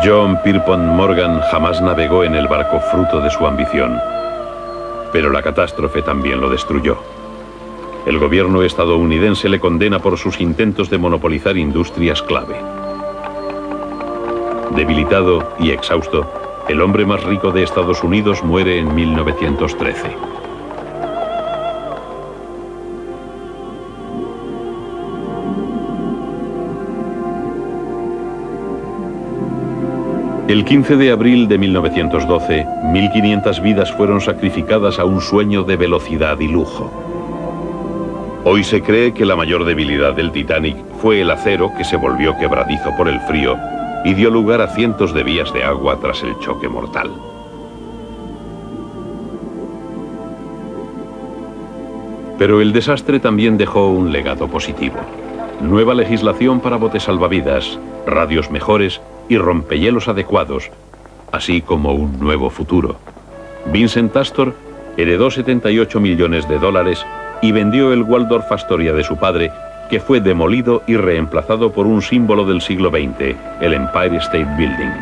John Pierpont Morgan jamás navegó en el barco fruto de su ambición, pero la catástrofe también lo destruyó. El gobierno estadounidense le condena por sus intentos de monopolizar industrias clave. Debilitado y exhausto, el hombre más rico de Estados Unidos muere en 1913. El 15 de abril de 1912, 1.500 vidas fueron sacrificadas a un sueño de velocidad y lujo. Hoy se cree que la mayor debilidad del Titanic fue el acero, que se volvió quebradizo por el frío y dio lugar a cientos de vías de agua tras el choque mortal. Pero el desastre también dejó un legado positivo. Nueva legislación para botes salvavidas, radios mejores y rompehielos adecuados, así como un nuevo futuro. Vincent Astor heredó $78 millones y vendió el Waldorf Astoria de su padre, que fue demolido y reemplazado por un símbolo del siglo XX, el Empire State Building.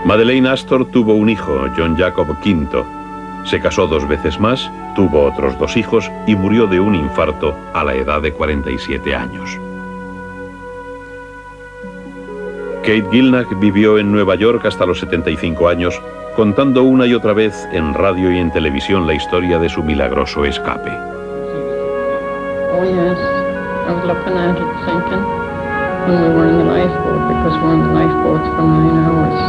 Madeleine Astor tuvo un hijo, John Jacob V. Se casó 2 veces más, tuvo otros 2 hijos y murió de un infarto a la edad de 47 años. Kate Gilnach vivió en Nueva York hasta los 75 años, contando una y otra vez en radio y en televisión la historia de su milagroso escape. Oh yes, I was looking at it sinking when we were in the lifeboat, because we were in the lifeboats for 9 hours.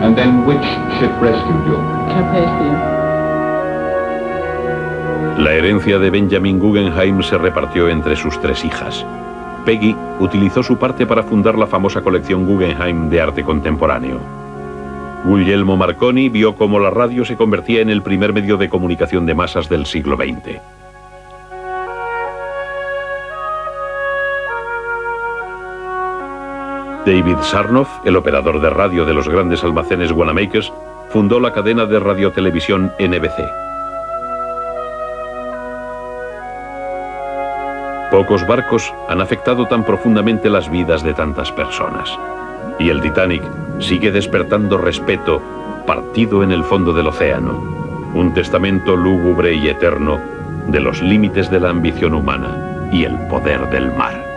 And then which ship rescued you? Carpathia. La herencia de Benjamin Guggenheim se repartió entre sus 3 hijas. Peggy utilizó su parte para fundar la famosa colección Guggenheim de arte contemporáneo. Guglielmo Marconi vio cómo la radio se convertía en el primer medio de comunicación de masas del siglo XX. David Sarnoff, el operador de radio de los grandes almacenes Wanamaker's, fundó la cadena de radiotelevisión NBC. Pocos barcos han afectado tan profundamente las vidas de tantas personas. Y el Titanic sigue despertando respeto, partido en el fondo del océano. Un testamento lúgubre y eterno de los límites de la ambición humana y el poder del mar.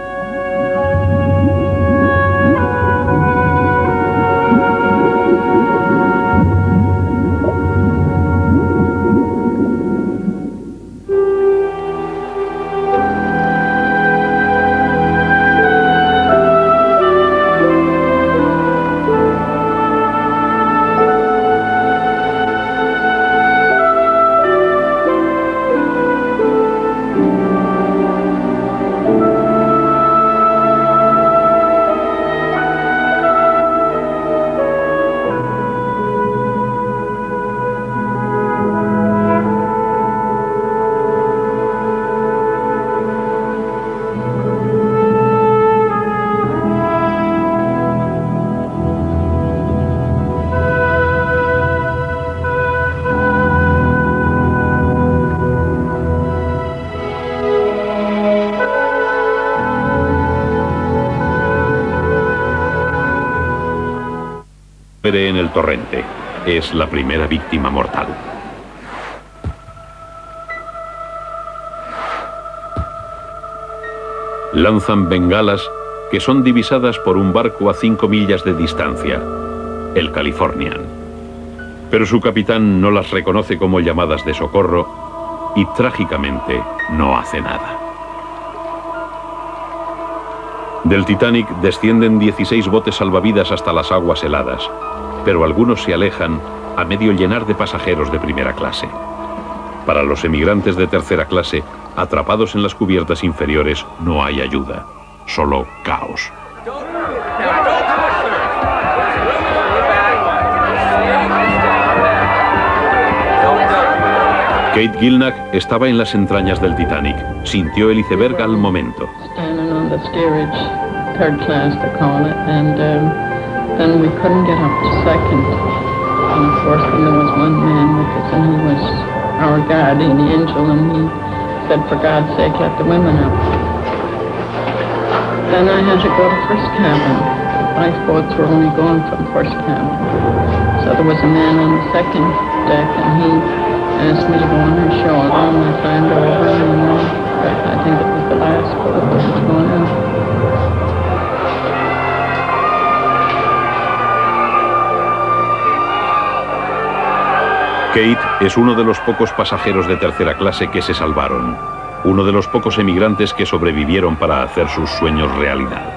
En el torrente. Es la primera víctima mortal. Lanzan bengalas que son divisadas por un barco a 5 millas de distancia, el Californian. Pero su capitán no las reconoce como llamadas de socorro y trágicamente no hace nada. Del Titanic descienden 16 botes salvavidas hasta las aguas heladas, pero algunos se alejan a medio llenar de pasajeros de primera clase. Para los emigrantes de tercera clase, atrapados en las cubiertas inferiores, no hay ayuda, solo caos. Kate Gilnach estaba en las entrañas del Titanic. Sintió el iceberg al momento. Then we couldn't get up to second. And of course, then there was one man with us, and he was our guardian angel, and he said, for God's sake, let the women up. Then I had to go to first cabin. Lifeboats were only going from first cabin. So there was a man on the second deck, and he asked me to go on her shoulder, and I climbed over, and I think it was the last boat that was going out. Kate es uno de los pocos pasajeros de tercera clase que se salvaron, uno de los pocos emigrantes que sobrevivieron para hacer sus sueños realidad.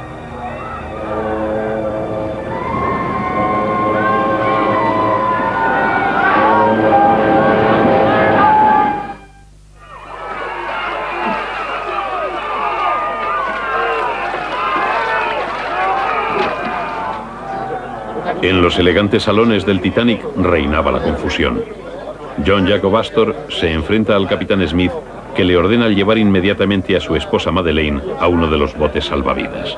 En los elegantes salones del Titanic reinaba la confusión. John Jacob Astor se enfrenta al capitán Smith, que le ordena llevar inmediatamente a su esposa Madeleine a uno de los botes salvavidas.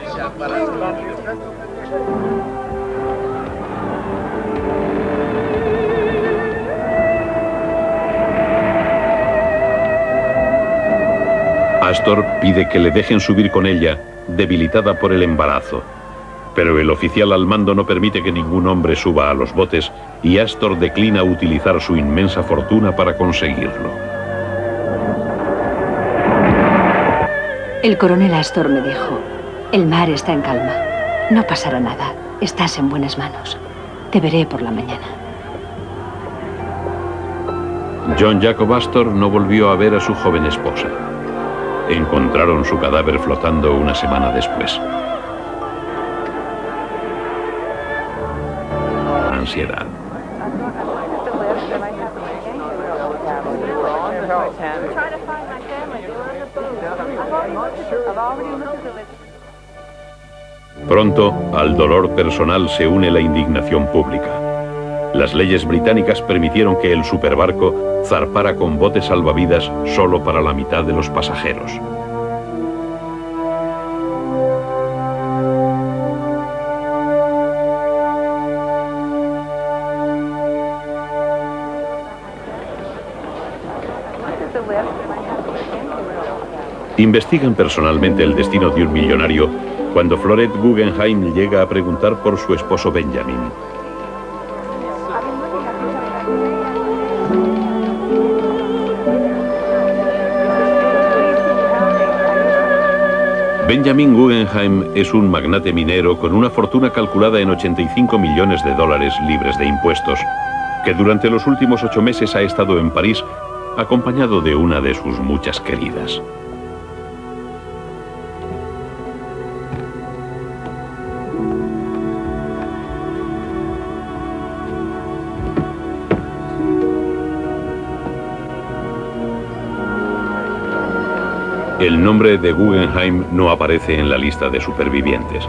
Astor pide que le dejen subir con ella, debilitada por el embarazo. Pero el oficial al mando no permite que ningún hombre suba a los botes y Astor declina utilizar su inmensa fortuna para conseguirlo. El coronel Astor me dijo, el mar está en calma, no pasará nada, estás en buenas manos, te veré por la mañana. John Jacob Astor no volvió a ver a su joven esposa. Encontraron su cadáver flotando una semana después. Ansiedad. Pronto, al dolor personal se une la indignación pública. Las leyes británicas permitieron que el superbarco zarpara con botes salvavidas solo para la mitad de los pasajeros. Investigan personalmente el destino de un millonario cuando Florette Guggenheim llega a preguntar por su esposo Benjamin. Benjamin Guggenheim es un magnate minero con una fortuna calculada en 85 millones de dólares libres de impuestos, que durante los últimos 8 meses ha estado en París acompañado de una de sus muchas queridas. El nombre de Guggenheim no aparece en la lista de supervivientes.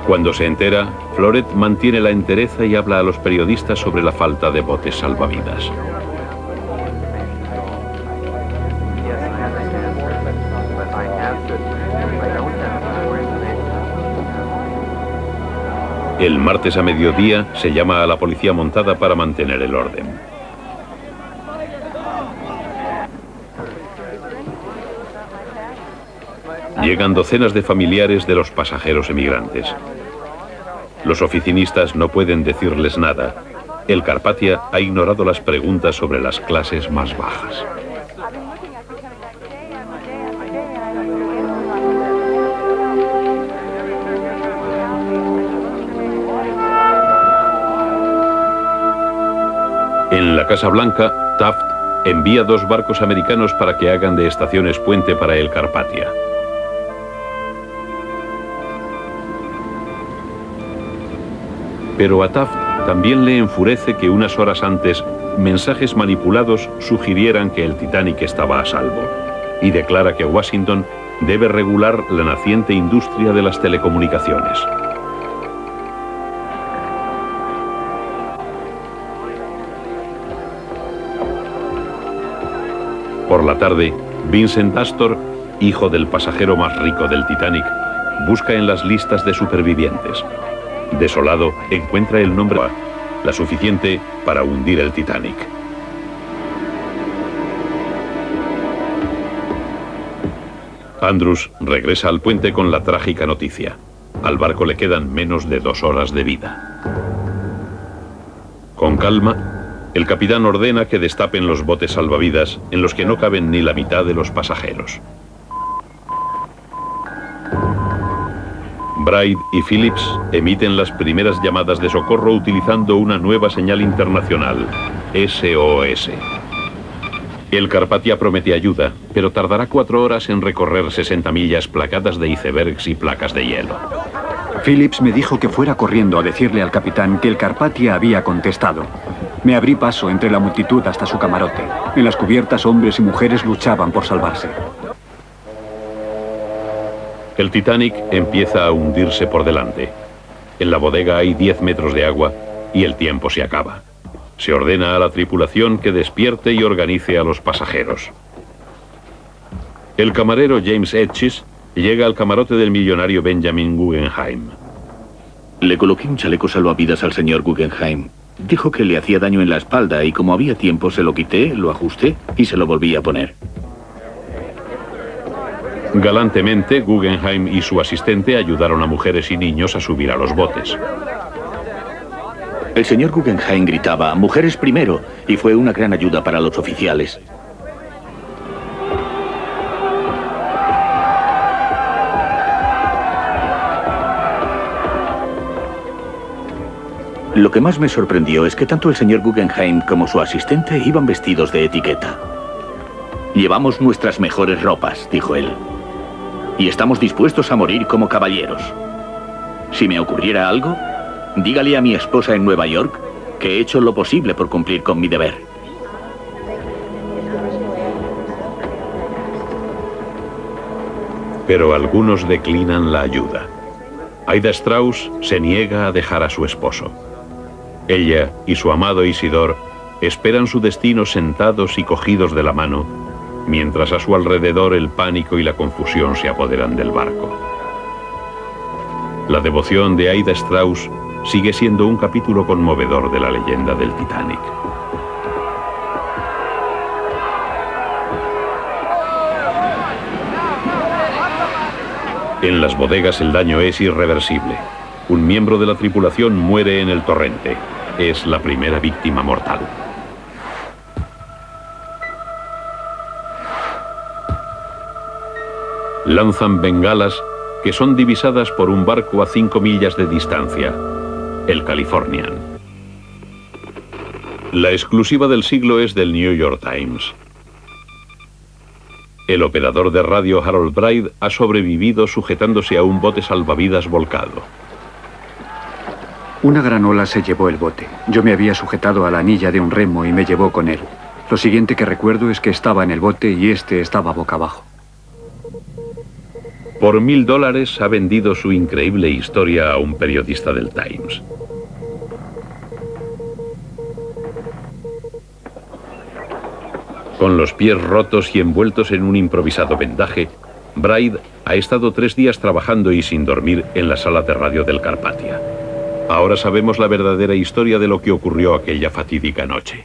Cuando se entera, Florette mantiene la entereza y habla a los periodistas sobre la falta de botes salvavidas. El martes a mediodía se llama a la policía montada para mantener el orden. Llegan docenas de familiares de los pasajeros emigrantes. Los oficinistas no pueden decirles nada. El Carpathia ha ignorado las preguntas sobre las clases más bajas. En la Casa Blanca, Taft envía 2 barcos americanos para que hagan de estaciones puente para el Carpathia. Pero a Taft también le enfurece que unas horas antes mensajes manipulados sugirieran que el Titanic estaba a salvo, y declara que Washington debe regular la naciente industria de las telecomunicaciones. Por la tarde, Vincent Astor, hijo del pasajero más rico del Titanic, busca en las listas de supervivientes. Desolado, encuentra el nombre, la suficiente para hundir el Titanic. Andrews regresa al puente con la trágica noticia. Al barco le quedan menos de 2 horas de vida. Con calma, el capitán ordena que destapen los botes salvavidas en los que no caben ni la mitad de los pasajeros. Braid y Phillips emiten las primeras llamadas de socorro utilizando una nueva señal internacional, SOS. El Carpathia promete ayuda, pero tardará 4 horas en recorrer 60 millas plagadas de icebergs y placas de hielo. Phillips me dijo que fuera corriendo a decirle al capitán que el Carpathia había contestado. Me abrí paso entre la multitud hasta su camarote. En las cubiertas hombres y mujeres luchaban por salvarse. El Titanic empieza a hundirse por delante. En la bodega hay 10 metros de agua y el tiempo se acaba. Se ordena a la tripulación que despierte y organice a los pasajeros. El camarero James Etches llega al camarote del millonario Benjamin Guggenheim. Le coloqué un chaleco salvavidas al señor Guggenheim. Dijo que le hacía daño en la espalda y como había tiempo se lo quité, lo ajusté y se lo volví a poner. Galantemente, Guggenheim y su asistente ayudaron a mujeres y niños a subir a los botes. El señor Guggenheim gritaba, "Mujeres primero", y fue una gran ayuda para los oficiales. Lo que más me sorprendió es que tanto el señor Guggenheim como su asistente iban vestidos de etiqueta. «Llevamos nuestras mejores ropas», dijo él, «y estamos dispuestos a morir como caballeros. Si me ocurriera algo, dígale a mi esposa en Nueva York que he hecho lo posible por cumplir con mi deber». Pero algunos declinan la ayuda. Aida Strauss se niega a dejar a su esposo. Ella y su amado Isidor esperan su destino sentados y cogidos de la mano, mientras a su alrededor el pánico y la confusión se apoderan del barco. La devoción de Aida Strauss sigue siendo un capítulo conmovedor de la leyenda del Titanic. En las bodegas el daño es irreversible. Un miembro de la tripulación muere en el torrente. Es la primera víctima mortal. Lanzan bengalas que son divisadas por un barco a 5 millas de distancia, el Californian. La exclusiva del siglo es del New York Times. El operador de radio Harold Bride ha sobrevivido sujetándose a un bote salvavidas volcado. Una gran ola se llevó el bote. Yo me había sujetado a la anilla de un remo y me llevó con él. Lo siguiente que recuerdo es que estaba en el bote y este estaba boca abajo. Por $1000 ha vendido su increíble historia a un periodista del Times. Con los pies rotos y envueltos en un improvisado vendaje, Bride ha estado 3 días trabajando y sin dormir en la sala de radio del Carpathia. Ahora sabemos la verdadera historia de lo que ocurrió aquella fatídica noche.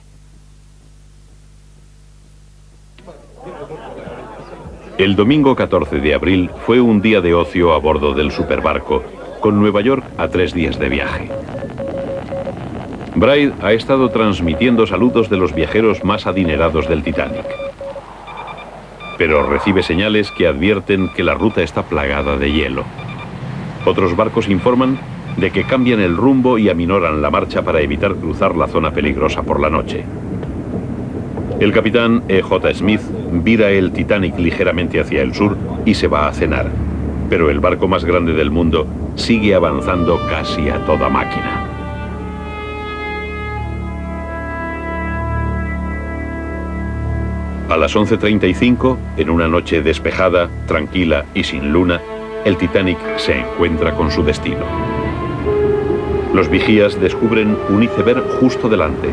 El domingo 14 de abril fue un día de ocio a bordo del superbarco, con Nueva York a 3 días de viaje. Bride ha estado transmitiendo saludos de los viajeros más adinerados del Titanic. Pero recibe señales que advierten que la ruta está plagada de hielo. Otros barcos informan de que cambian el rumbo y aminoran la marcha para evitar cruzar la zona peligrosa por la noche. El capitán E.J. Smith vira el Titanic ligeramente hacia el sur y se va a cenar, pero el barco más grande del mundo sigue avanzando casi a toda máquina. A las 11:35, en una noche despejada, tranquila y sin luna, el Titanic se encuentra con su destino. Los vigías descubren un iceberg justo delante.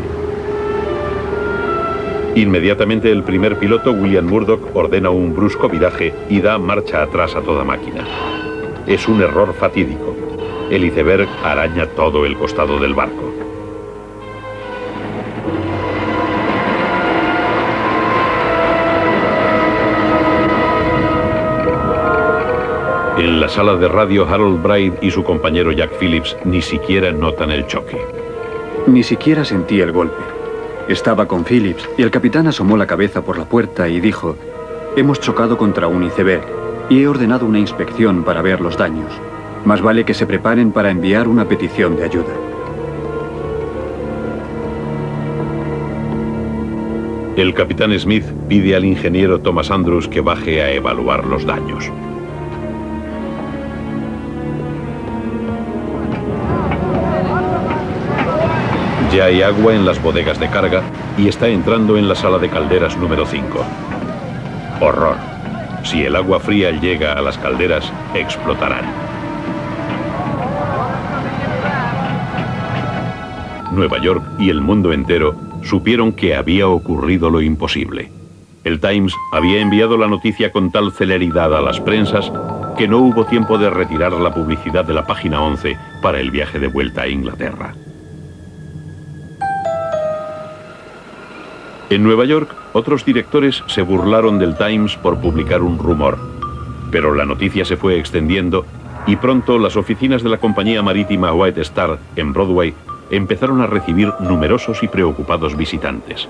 Inmediatamente el primer piloto, William Murdoch, ordena un brusco viraje y da marcha atrás a toda máquina. Es un error fatídico. El iceberg araña todo el costado del barco. En la sala de radio, Harold Bride y su compañero Jack Phillips ni siquiera notan el choque. Ni siquiera sentí el golpe. Estaba con Phillips y el capitán asomó la cabeza por la puerta y dijo: hemos chocado contra un iceberg y he ordenado una inspección para ver los daños. Más vale que se preparen para enviar una petición de ayuda. El capitán Smith pide al ingeniero Thomas Andrews que baje a evaluar los daños. Ya hay agua en las bodegas de carga y está entrando en la sala de calderas número 5. Horror. Si el agua fría llega a las calderas, explotarán. Nueva York y el mundo entero supieron que había ocurrido lo imposible. El Times había enviado la noticia con tal celeridad a las prensas que no hubo tiempo de retirar la publicidad de la página 11 para el viaje de vuelta a Inglaterra. En Nueva York, otros directores se burlaron del Times por publicar un rumor, pero la noticia se fue extendiendo y pronto las oficinas de la compañía marítima White Star en Broadway empezaron a recibir numerosos y preocupados visitantes.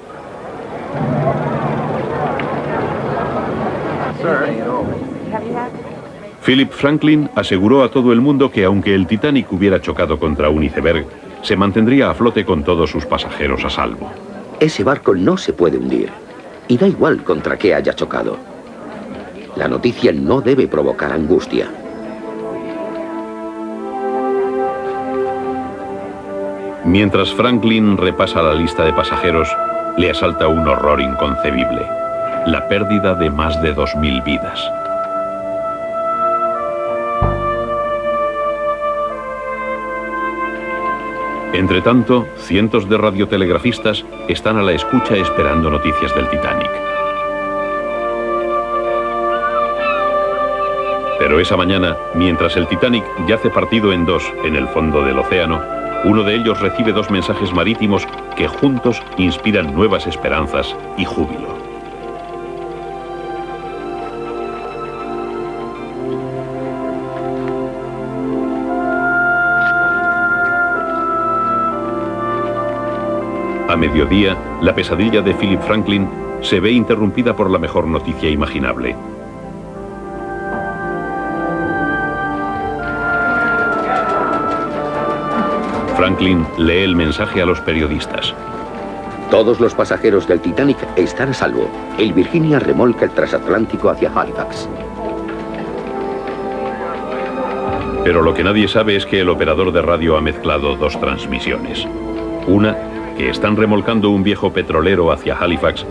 Philip Franklin aseguró a todo el mundo que aunque el Titanic hubiera chocado contra un iceberg, se mantendría a flote con todos sus pasajeros a salvo. Ese barco no se puede hundir, y da igual contra qué haya chocado. La noticia no debe provocar angustia. Mientras Franklin repasa la lista de pasajeros, le asalta un horror inconcebible: la pérdida de más de 2000 vidas. Entretanto, cientos de radiotelegrafistas están a la escucha esperando noticias del Titanic. Pero esa mañana, mientras el Titanic yace partido en dos en el fondo del océano, uno de ellos recibe dos mensajes marítimos que juntos inspiran nuevas esperanzas y júbilo. A mediodía, la pesadilla de Philip Franklin se ve interrumpida por la mejor noticia imaginable. Franklin lee el mensaje a los periodistas. Todos los pasajeros del Titanic están a salvo. El Virginia remolca el transatlántico hacia Halifax. Pero lo que nadie sabe es que el operador de radio ha mezclado dos transmisiones. Una, que están remolcando un viejo petrolero hacia Halifax,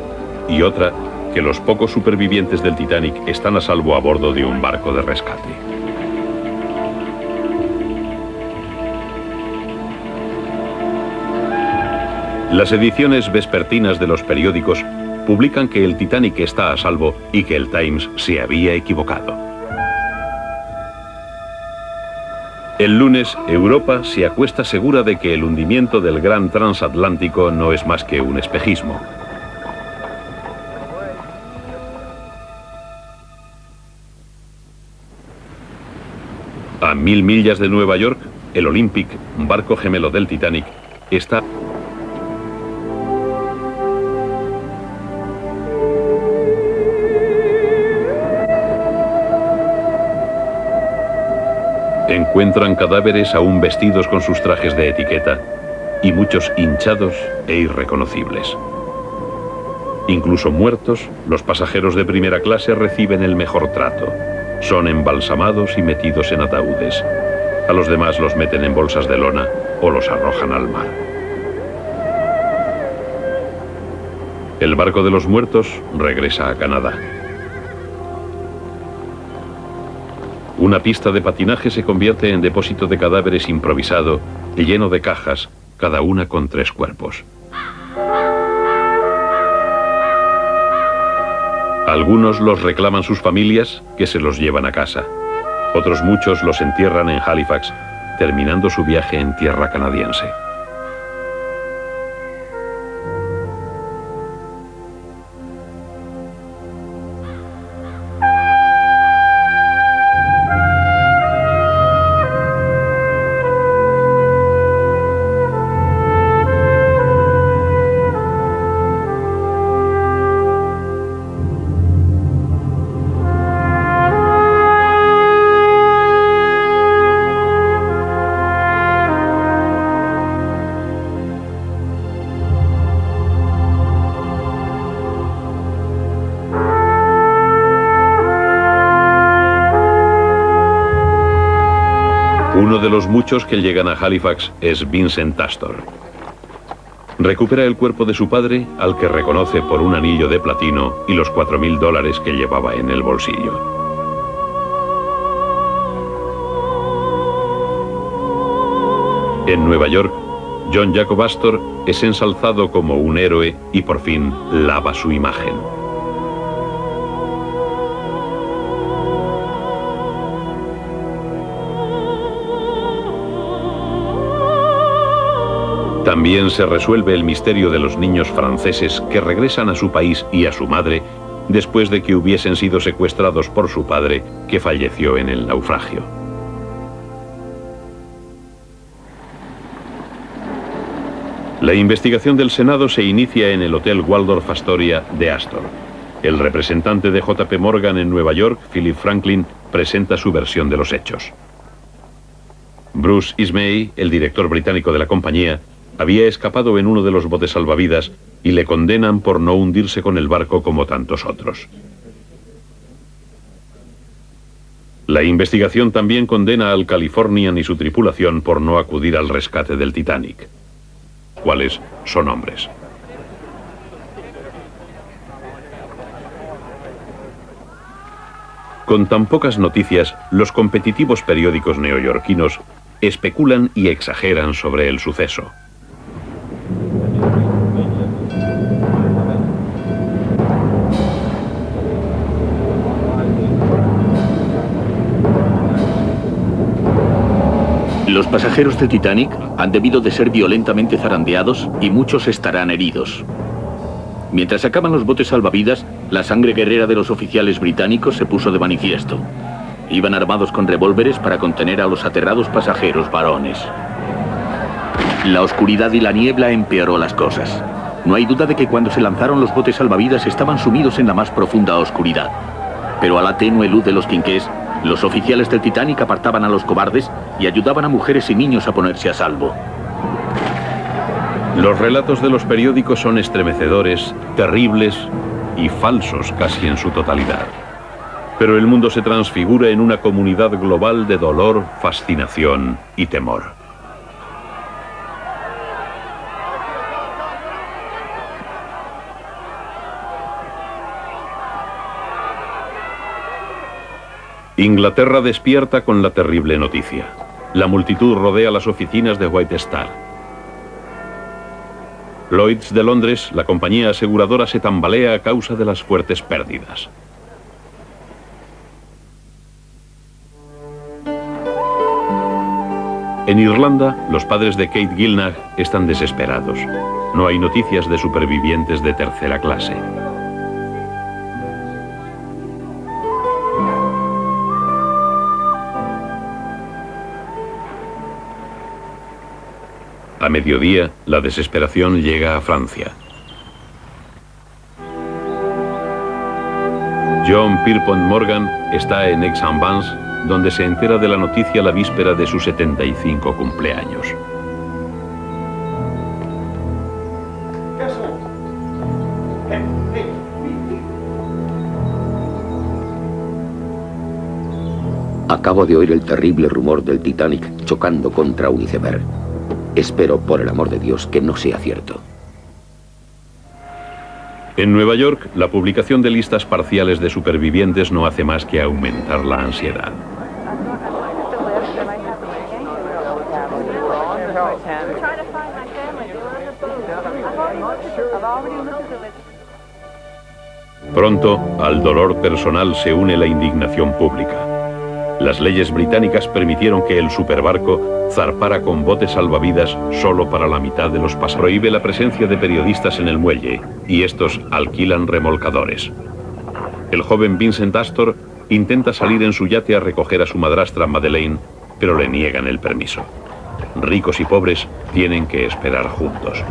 y otra, que los pocos supervivientes del Titanic están a salvo a bordo de un barco de rescate. Las ediciones vespertinas de los periódicos publican que el Titanic está a salvo y que el Times se había equivocado. El lunes, Europa se acuesta segura de que el hundimiento del gran transatlántico no es más que un espejismo. A 1000 millas de Nueva York, el Olympic, barco gemelo del Titanic, está... Encuentran cadáveres aún vestidos con sus trajes de etiqueta y muchos hinchados e irreconocibles. Incluso muertos, los pasajeros de primera clase reciben el mejor trato. Son embalsamados y metidos en ataúdes. A los demás los meten en bolsas de lona o los arrojan al mar. El barco de los muertos regresa a Canadá. Una pista de patinaje se convierte en depósito de cadáveres improvisado y lleno de cajas, cada una con 3 cuerpos. Algunos los reclaman sus familias, que se los llevan a casa. Otros muchos los entierran en Halifax, terminando su viaje en tierra canadiense. Uno de los muchos que llegan a Halifax es Vincent Astor. Recupera el cuerpo de su padre, al que reconoce por un anillo de platino y los $4000 que llevaba en el bolsillo. En Nueva York, John Jacob Astor es ensalzado como un héroe y por fin lava su imagen. También se resuelve el misterio de los niños franceses que regresan a su país y a su madre después de que hubiesen sido secuestrados por su padre, que falleció en el naufragio. La investigación del Senado se inicia en el Hotel Waldorf Astoria de Astor. El representante de J.P. Morgan en Nueva York, Philip Franklin, presenta su versión de los hechos. Bruce Ismay, el director británico de la compañía, había escapado en uno de los botes salvavidas y le condenan por no hundirse con el barco como tantos otros. La investigación también condena al Californian y su tripulación por no acudir al rescate del Titanic. ¿Cuáles son hombres? Con tan pocas noticias, los competitivos periódicos neoyorquinos especulan y exageran sobre el suceso. Los pasajeros del Titanic han debido de ser violentamente zarandeados y muchos estarán heridos. Mientras sacaban los botes salvavidas, la sangre guerrera de los oficiales británicos se puso de manifiesto. Iban armados con revólveres para contener a los aterrados pasajeros varones. La oscuridad y la niebla empeoró las cosas. No hay duda de que cuando se lanzaron los botes salvavidas estaban sumidos en la más profunda oscuridad. Pero a la tenue luz de los quinqués, los oficiales del Titanic apartaban a los cobardes y ayudaban a mujeres y niños a ponerse a salvo. Los relatos de los periódicos son estremecedores, terribles y falsos casi en su totalidad. Pero el mundo se transfigura en una comunidad global de dolor, fascinación y temor. Inglaterra despierta con la terrible noticia. La multitud rodea las oficinas de White Star. Lloyd's de Londres, la compañía aseguradora, se tambalea a causa de las fuertes pérdidas. En Irlanda, los padres de Kate Gilnagh están desesperados. No hay noticias de supervivientes de tercera clase. A mediodía, la desesperación llega a Francia. John Pierpont Morgan está en Aix-en-Provence, donde se entera de la noticia la víspera de su 75 cumpleaños. Acabo de oír el terrible rumor del Titanic chocando contra un iceberg. Espero, por el amor de Dios, que no sea cierto. En Nueva York, la publicación de listas parciales de supervivientes no hace más que aumentar la ansiedad. Pronto, al dolor personal se une la indignación pública. Las leyes británicas permitieron que el superbarco zarpara con botes salvavidas solo para la mitad de los pasajeros. Prohíbe la presencia de periodistas en el muelle y estos alquilan remolcadores. El joven Vincent Astor intenta salir en su yate a recoger a su madrastra Madeleine, pero le niegan el permiso. Ricos y pobres tienen que esperar juntos.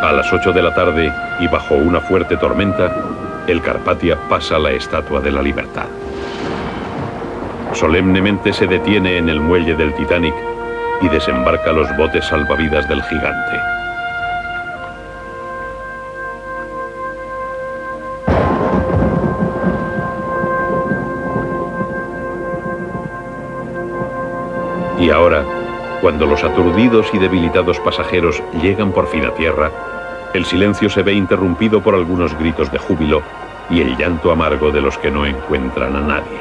A las 8 de la tarde, y bajo una fuerte tormenta, el Carpathia pasa la Estatua de la Libertad. Solemnemente se detiene en el muelle del Titanic y desembarca los botes salvavidas del gigante. Y ahora, cuando los aturdidos y debilitados pasajeros llegan por fin a tierra, el silencio se ve interrumpido por algunos gritos de júbilo y el llanto amargo de los que no encuentran a nadie.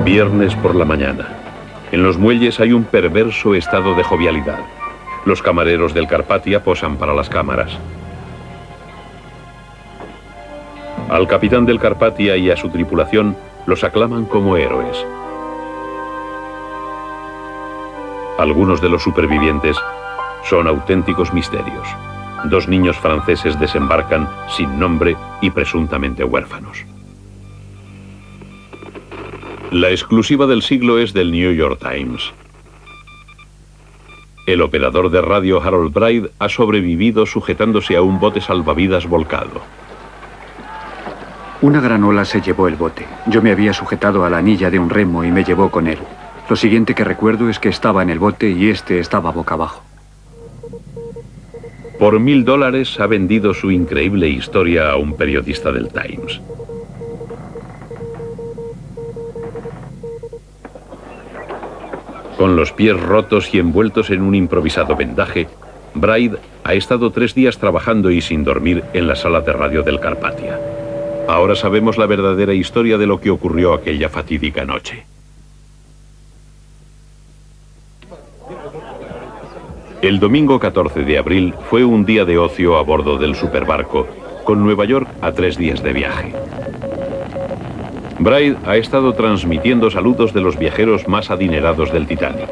Viernes por la mañana. En los muelles hay un perverso estado de jovialidad. Los camareros del Carpathia posan para las cámaras. Al capitán del Carpathia y a su tripulación los aclaman como héroes. Algunos de los supervivientes son auténticos misterios. 2 niños franceses desembarcan sin nombre y presuntamente huérfanos. La exclusiva del siglo es del New York Times. El operador de radio Harold Bride ha sobrevivido sujetándose a un bote salvavidas volcado. Una gran ola se llevó el bote. Yo me había sujetado a la anilla de un remo y me llevó con él. Lo siguiente que recuerdo es que estaba en el bote y este estaba boca abajo. Por $1000 ha vendido su increíble historia a un periodista del Times. Con los pies rotos y envueltos en un improvisado vendaje, Bride ha estado 3 días trabajando y sin dormir en la sala de radio del Carpathia. Ahora sabemos la verdadera historia de lo que ocurrió aquella fatídica noche. El domingo 14 de abril fue un día de ocio a bordo del superbarco, con Nueva York a 3 días de viaje. Bride ha estado transmitiendo saludos de los viajeros más adinerados del Titanic.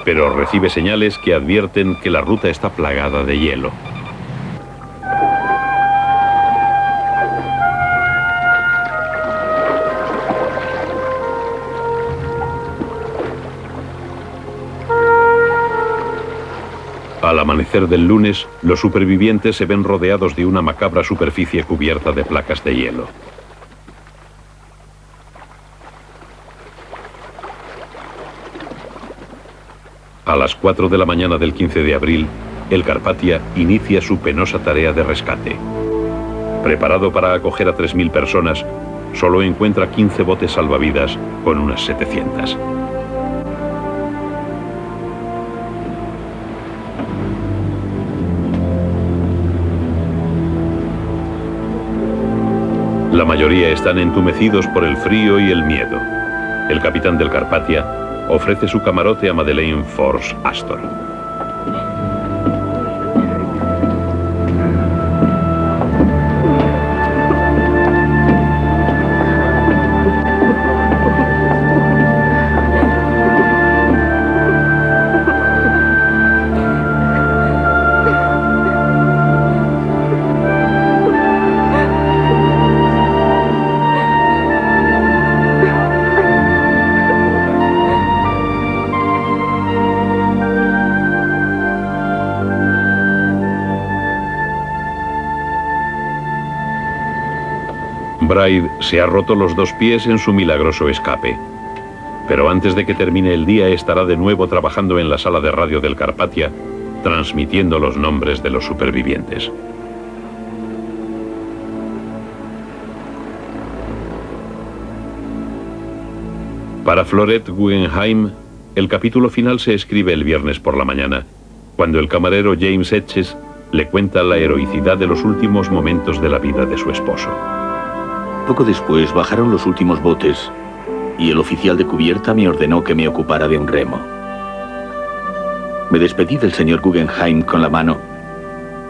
Pero recibe señales que advierten que la ruta está plagada de hielo. Al amanecer del lunes, los supervivientes se ven rodeados de una macabra superficie cubierta de placas de hielo. A las 4 de la mañana del 15 de abril, el Carpathia inicia su penosa tarea de rescate. Preparado para acoger a 3000 personas, solo encuentra 15 botes salvavidas con unas 700. La mayoría están entumecidos por el frío y el miedo. El capitán del Carpathia ofrece su camarote a Madeleine Force Astor. Bride se ha roto los 2 pies en su milagroso escape. Pero antes de que termine el día estará de nuevo trabajando en la sala de radio del Carpathia, transmitiendo los nombres de los supervivientes. Para Florette Guggenheim, el capítulo final se escribe el viernes por la mañana, cuando el camarero James Etches le cuenta la heroicidad de los últimos momentos de la vida de su esposo. Poco después bajaron los últimos botes y el oficial de cubierta me ordenó que me ocupara de un remo. Me despedí del señor Guggenheim con la mano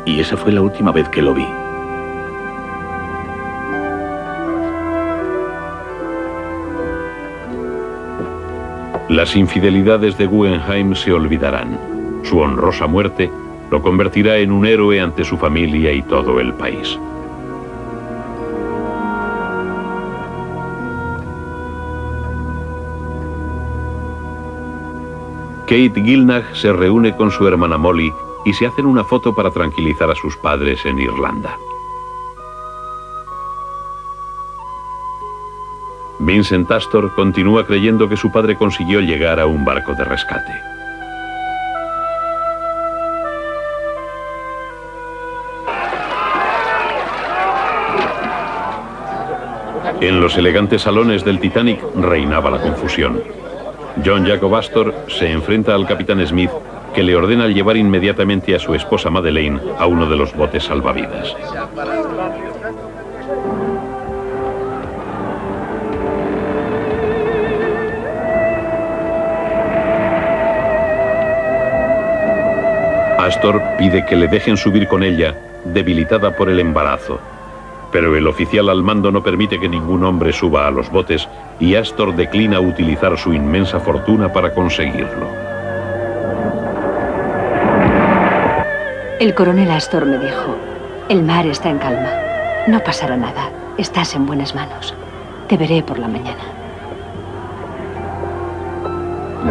y esa fue la última vez que lo vi. Las infidelidades de Guggenheim se olvidarán. Su honrosa muerte lo convertirá en un héroe ante su familia y todo el país. Kate Gilnach se reúne con su hermana Molly y se hacen una foto para tranquilizar a sus padres en Irlanda. Vincent Astor continúa creyendo que su padre consiguió llegar a un barco de rescate. En los elegantes salones del Titanic reinaba la confusión. John Jacob Astor se enfrenta al capitán Smith, que le ordena llevar inmediatamente a su esposa Madeleine a uno de los botes salvavidas. Astor pide que le dejen subir con ella, debilitada por el embarazo. Pero el oficial al mando no permite que ningún hombre suba a los botes y Astor declina utilizar su inmensa fortuna para conseguirlo. El coronel Astor me dijo, el mar está en calma, no pasará nada, estás en buenas manos, te veré por la mañana.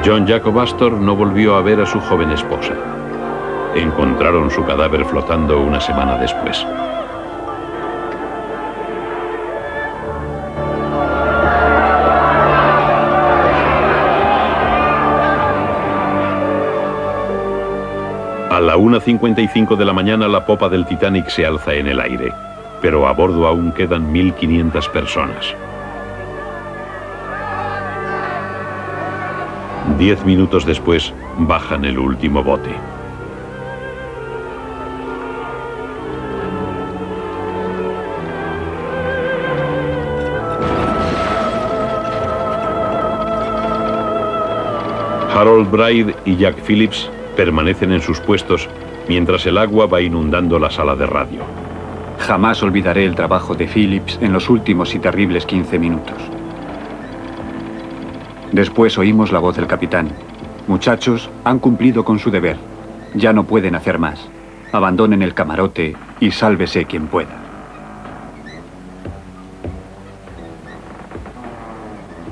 John Jacob Astor no volvió a ver a su joven esposa. Encontraron su cadáver flotando una semana después. A la 1:55 de la mañana la popa del Titanic se alza en el aire, pero a bordo aún quedan 1.500 personas. 10 minutos después, bajan el último bote. Harold Bride y Jack Phillips permanecen en sus puestos mientras el agua va inundando la sala de radio. Jamás olvidaré el trabajo de Phillips en los últimos y terribles 15 minutos. Después oímos la voz del capitán. Muchachos, han cumplido con su deber. Ya no pueden hacer más. Abandonen el camarote y sálvese quien pueda.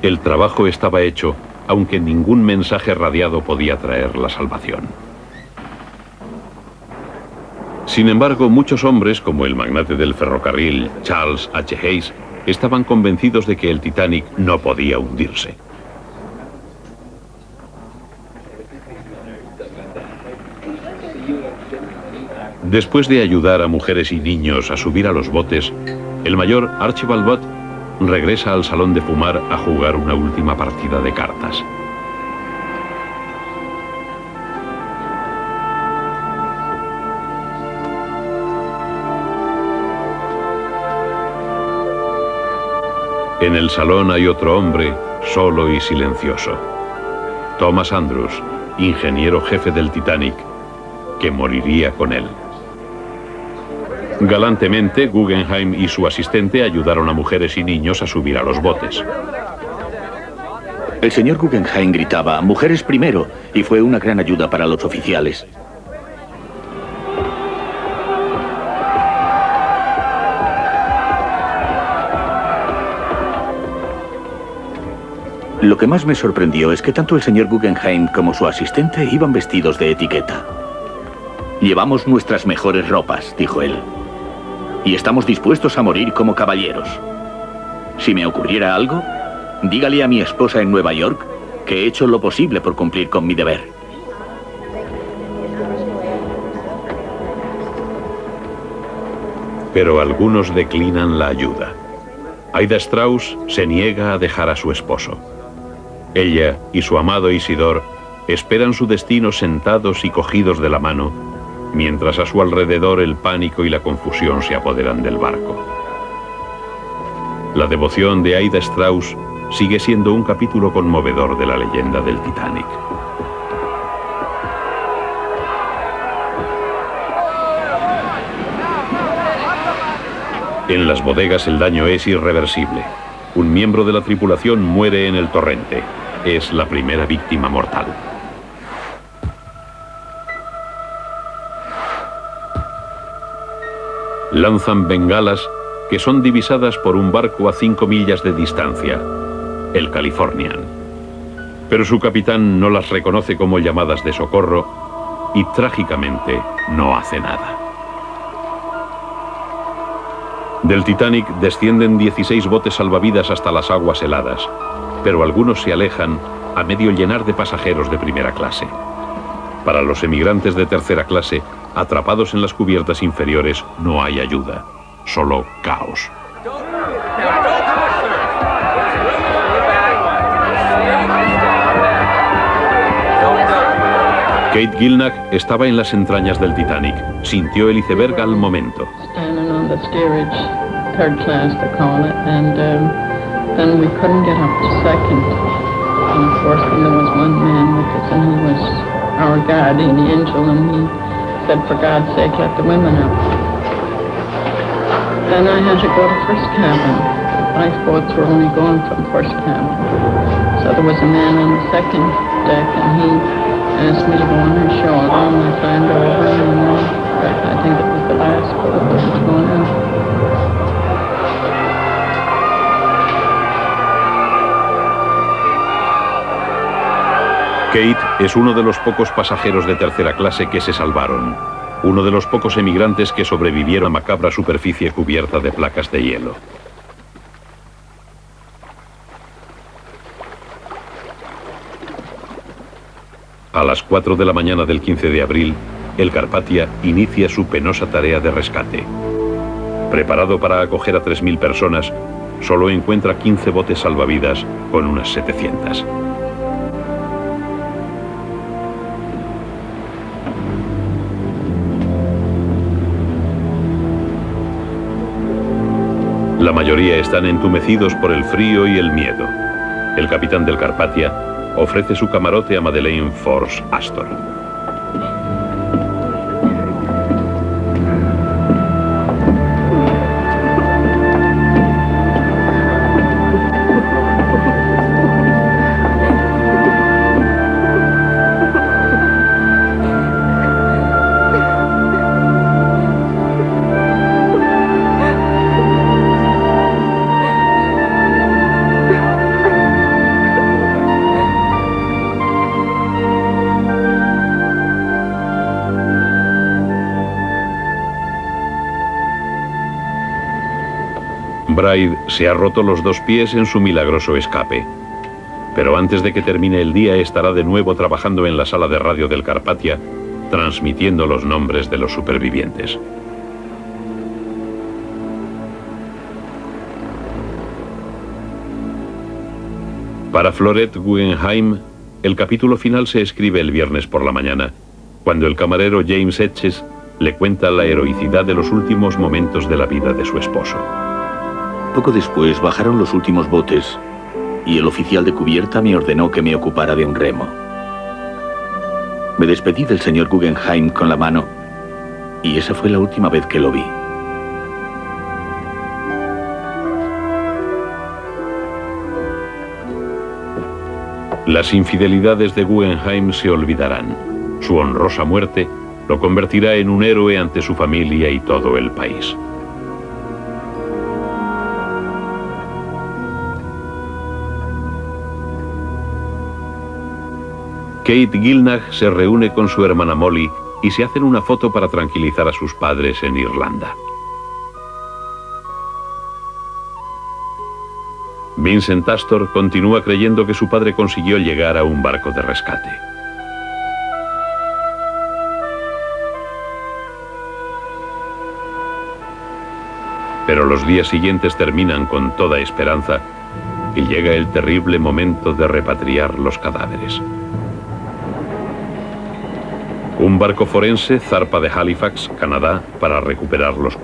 El trabajo estaba hecho, aunque ningún mensaje radiado podía traer la salvación. Sin embargo, muchos hombres, como el magnate del ferrocarril, Charles H. Hayes, estaban convencidos de que el Titanic no podía hundirse. Después de ayudar a mujeres y niños a subir a los botes, el mayor Archibald Butt regresa al salón de fumar a jugar una última partida de cartas. En el salón hay otro hombre, solo y silencioso. Thomas Andrews, ingeniero jefe del Titanic, que moriría con él. Galantemente, Guggenheim y su asistente ayudaron a mujeres y niños a subir a los botes. El señor Guggenheim gritaba, "Mujeres primero", y fue una gran ayuda para los oficiales. Lo que más me sorprendió es que tanto el señor Guggenheim como su asistente iban vestidos de etiqueta. «Llevamos nuestras mejores ropas», dijo él, «y estamos dispuestos a morir como caballeros. Si me ocurriera algo, dígale a mi esposa en Nueva York que he hecho lo posible por cumplir con mi deber». Pero algunos declinan la ayuda. Aida Strauss se niega a dejar a su esposo. Ella y su amado Isidore esperan su destino sentados y cogidos de la mano, mientras a su alrededor el pánico y la confusión se apoderan del barco. La devoción de Aida Strauss sigue siendo un capítulo conmovedor de la leyenda del Titanic. En las bodegas el daño es irreversible. Un miembro de la tripulación muere en el torrente. Es la primera víctima mortal. Lanzan bengalas que son divisadas por un barco a 5 millas de distancia, el Californian. Pero su capitán no las reconoce como llamadas de socorro y trágicamente no hace nada. Del Titanic descienden 16 botes salvavidas hasta las aguas heladas, pero algunos se alejan a medio llenar de pasajeros de primera clase. Para los emigrantes de tercera clase, atrapados en las cubiertas inferiores, no hay ayuda, solo caos. Kate Gilnach estaba en las entrañas del Titanic. Sintió el iceberg al momento. Standing on the steerage, third class they call it, and then we couldn't get up to second. And of course, then there was one man with us, and he was our guardian angel, and he said, "For God's sake, let the women up." Then I had to go to first cabin. Lifeboats were only going from first cabin. So there was a man on the second deck, and he asked me to go on her shoulder, and I climbed over, and I think it was the last boat that was going out. Kate es uno de los pocos pasajeros de tercera clase que se salvaron. Uno de los pocos emigrantes que sobrevivieron a la macabra superficie cubierta de placas de hielo. A las 4 de la mañana del 15 de abril, el Carpathia inicia su penosa tarea de rescate. Preparado para acoger a 3.000 personas, solo encuentra 15 botes salvavidas con unas 700. La mayoría están entumecidos por el frío y el miedo. El capitán del Carpathia ofrece su camarote a Madeleine Force Astor. Bride se ha roto los 2 pies en su milagroso escape. Pero antes de que termine el día estará de nuevo trabajando en la sala de radio del Carpathia, transmitiendo los nombres de los supervivientes. Para Florette Guggenheim, el capítulo final se escribe el viernes por la mañana, cuando el camarero James Etches le cuenta la heroicidad de los últimos momentos de la vida de su esposo. Poco después bajaron los últimos botes y el oficial de cubierta me ordenó que me ocupara de un remo. Me despedí del señor Guggenheim con la mano y esa fue la última vez que lo vi. Las infidelidades de Guggenheim se olvidarán. Su honrosa muerte lo convertirá en un héroe ante su familia y todo el país. Kate Gilnach se reúne con su hermana Molly y se hacen una foto para tranquilizar a sus padres en Irlanda. Vincent Astor continúa creyendo que su padre consiguió llegar a un barco de rescate. Pero los días siguientes terminan con toda esperanza y llega el terrible momento de repatriar los cadáveres. Un barco forense zarpa de Halifax, Canadá, para recuperar los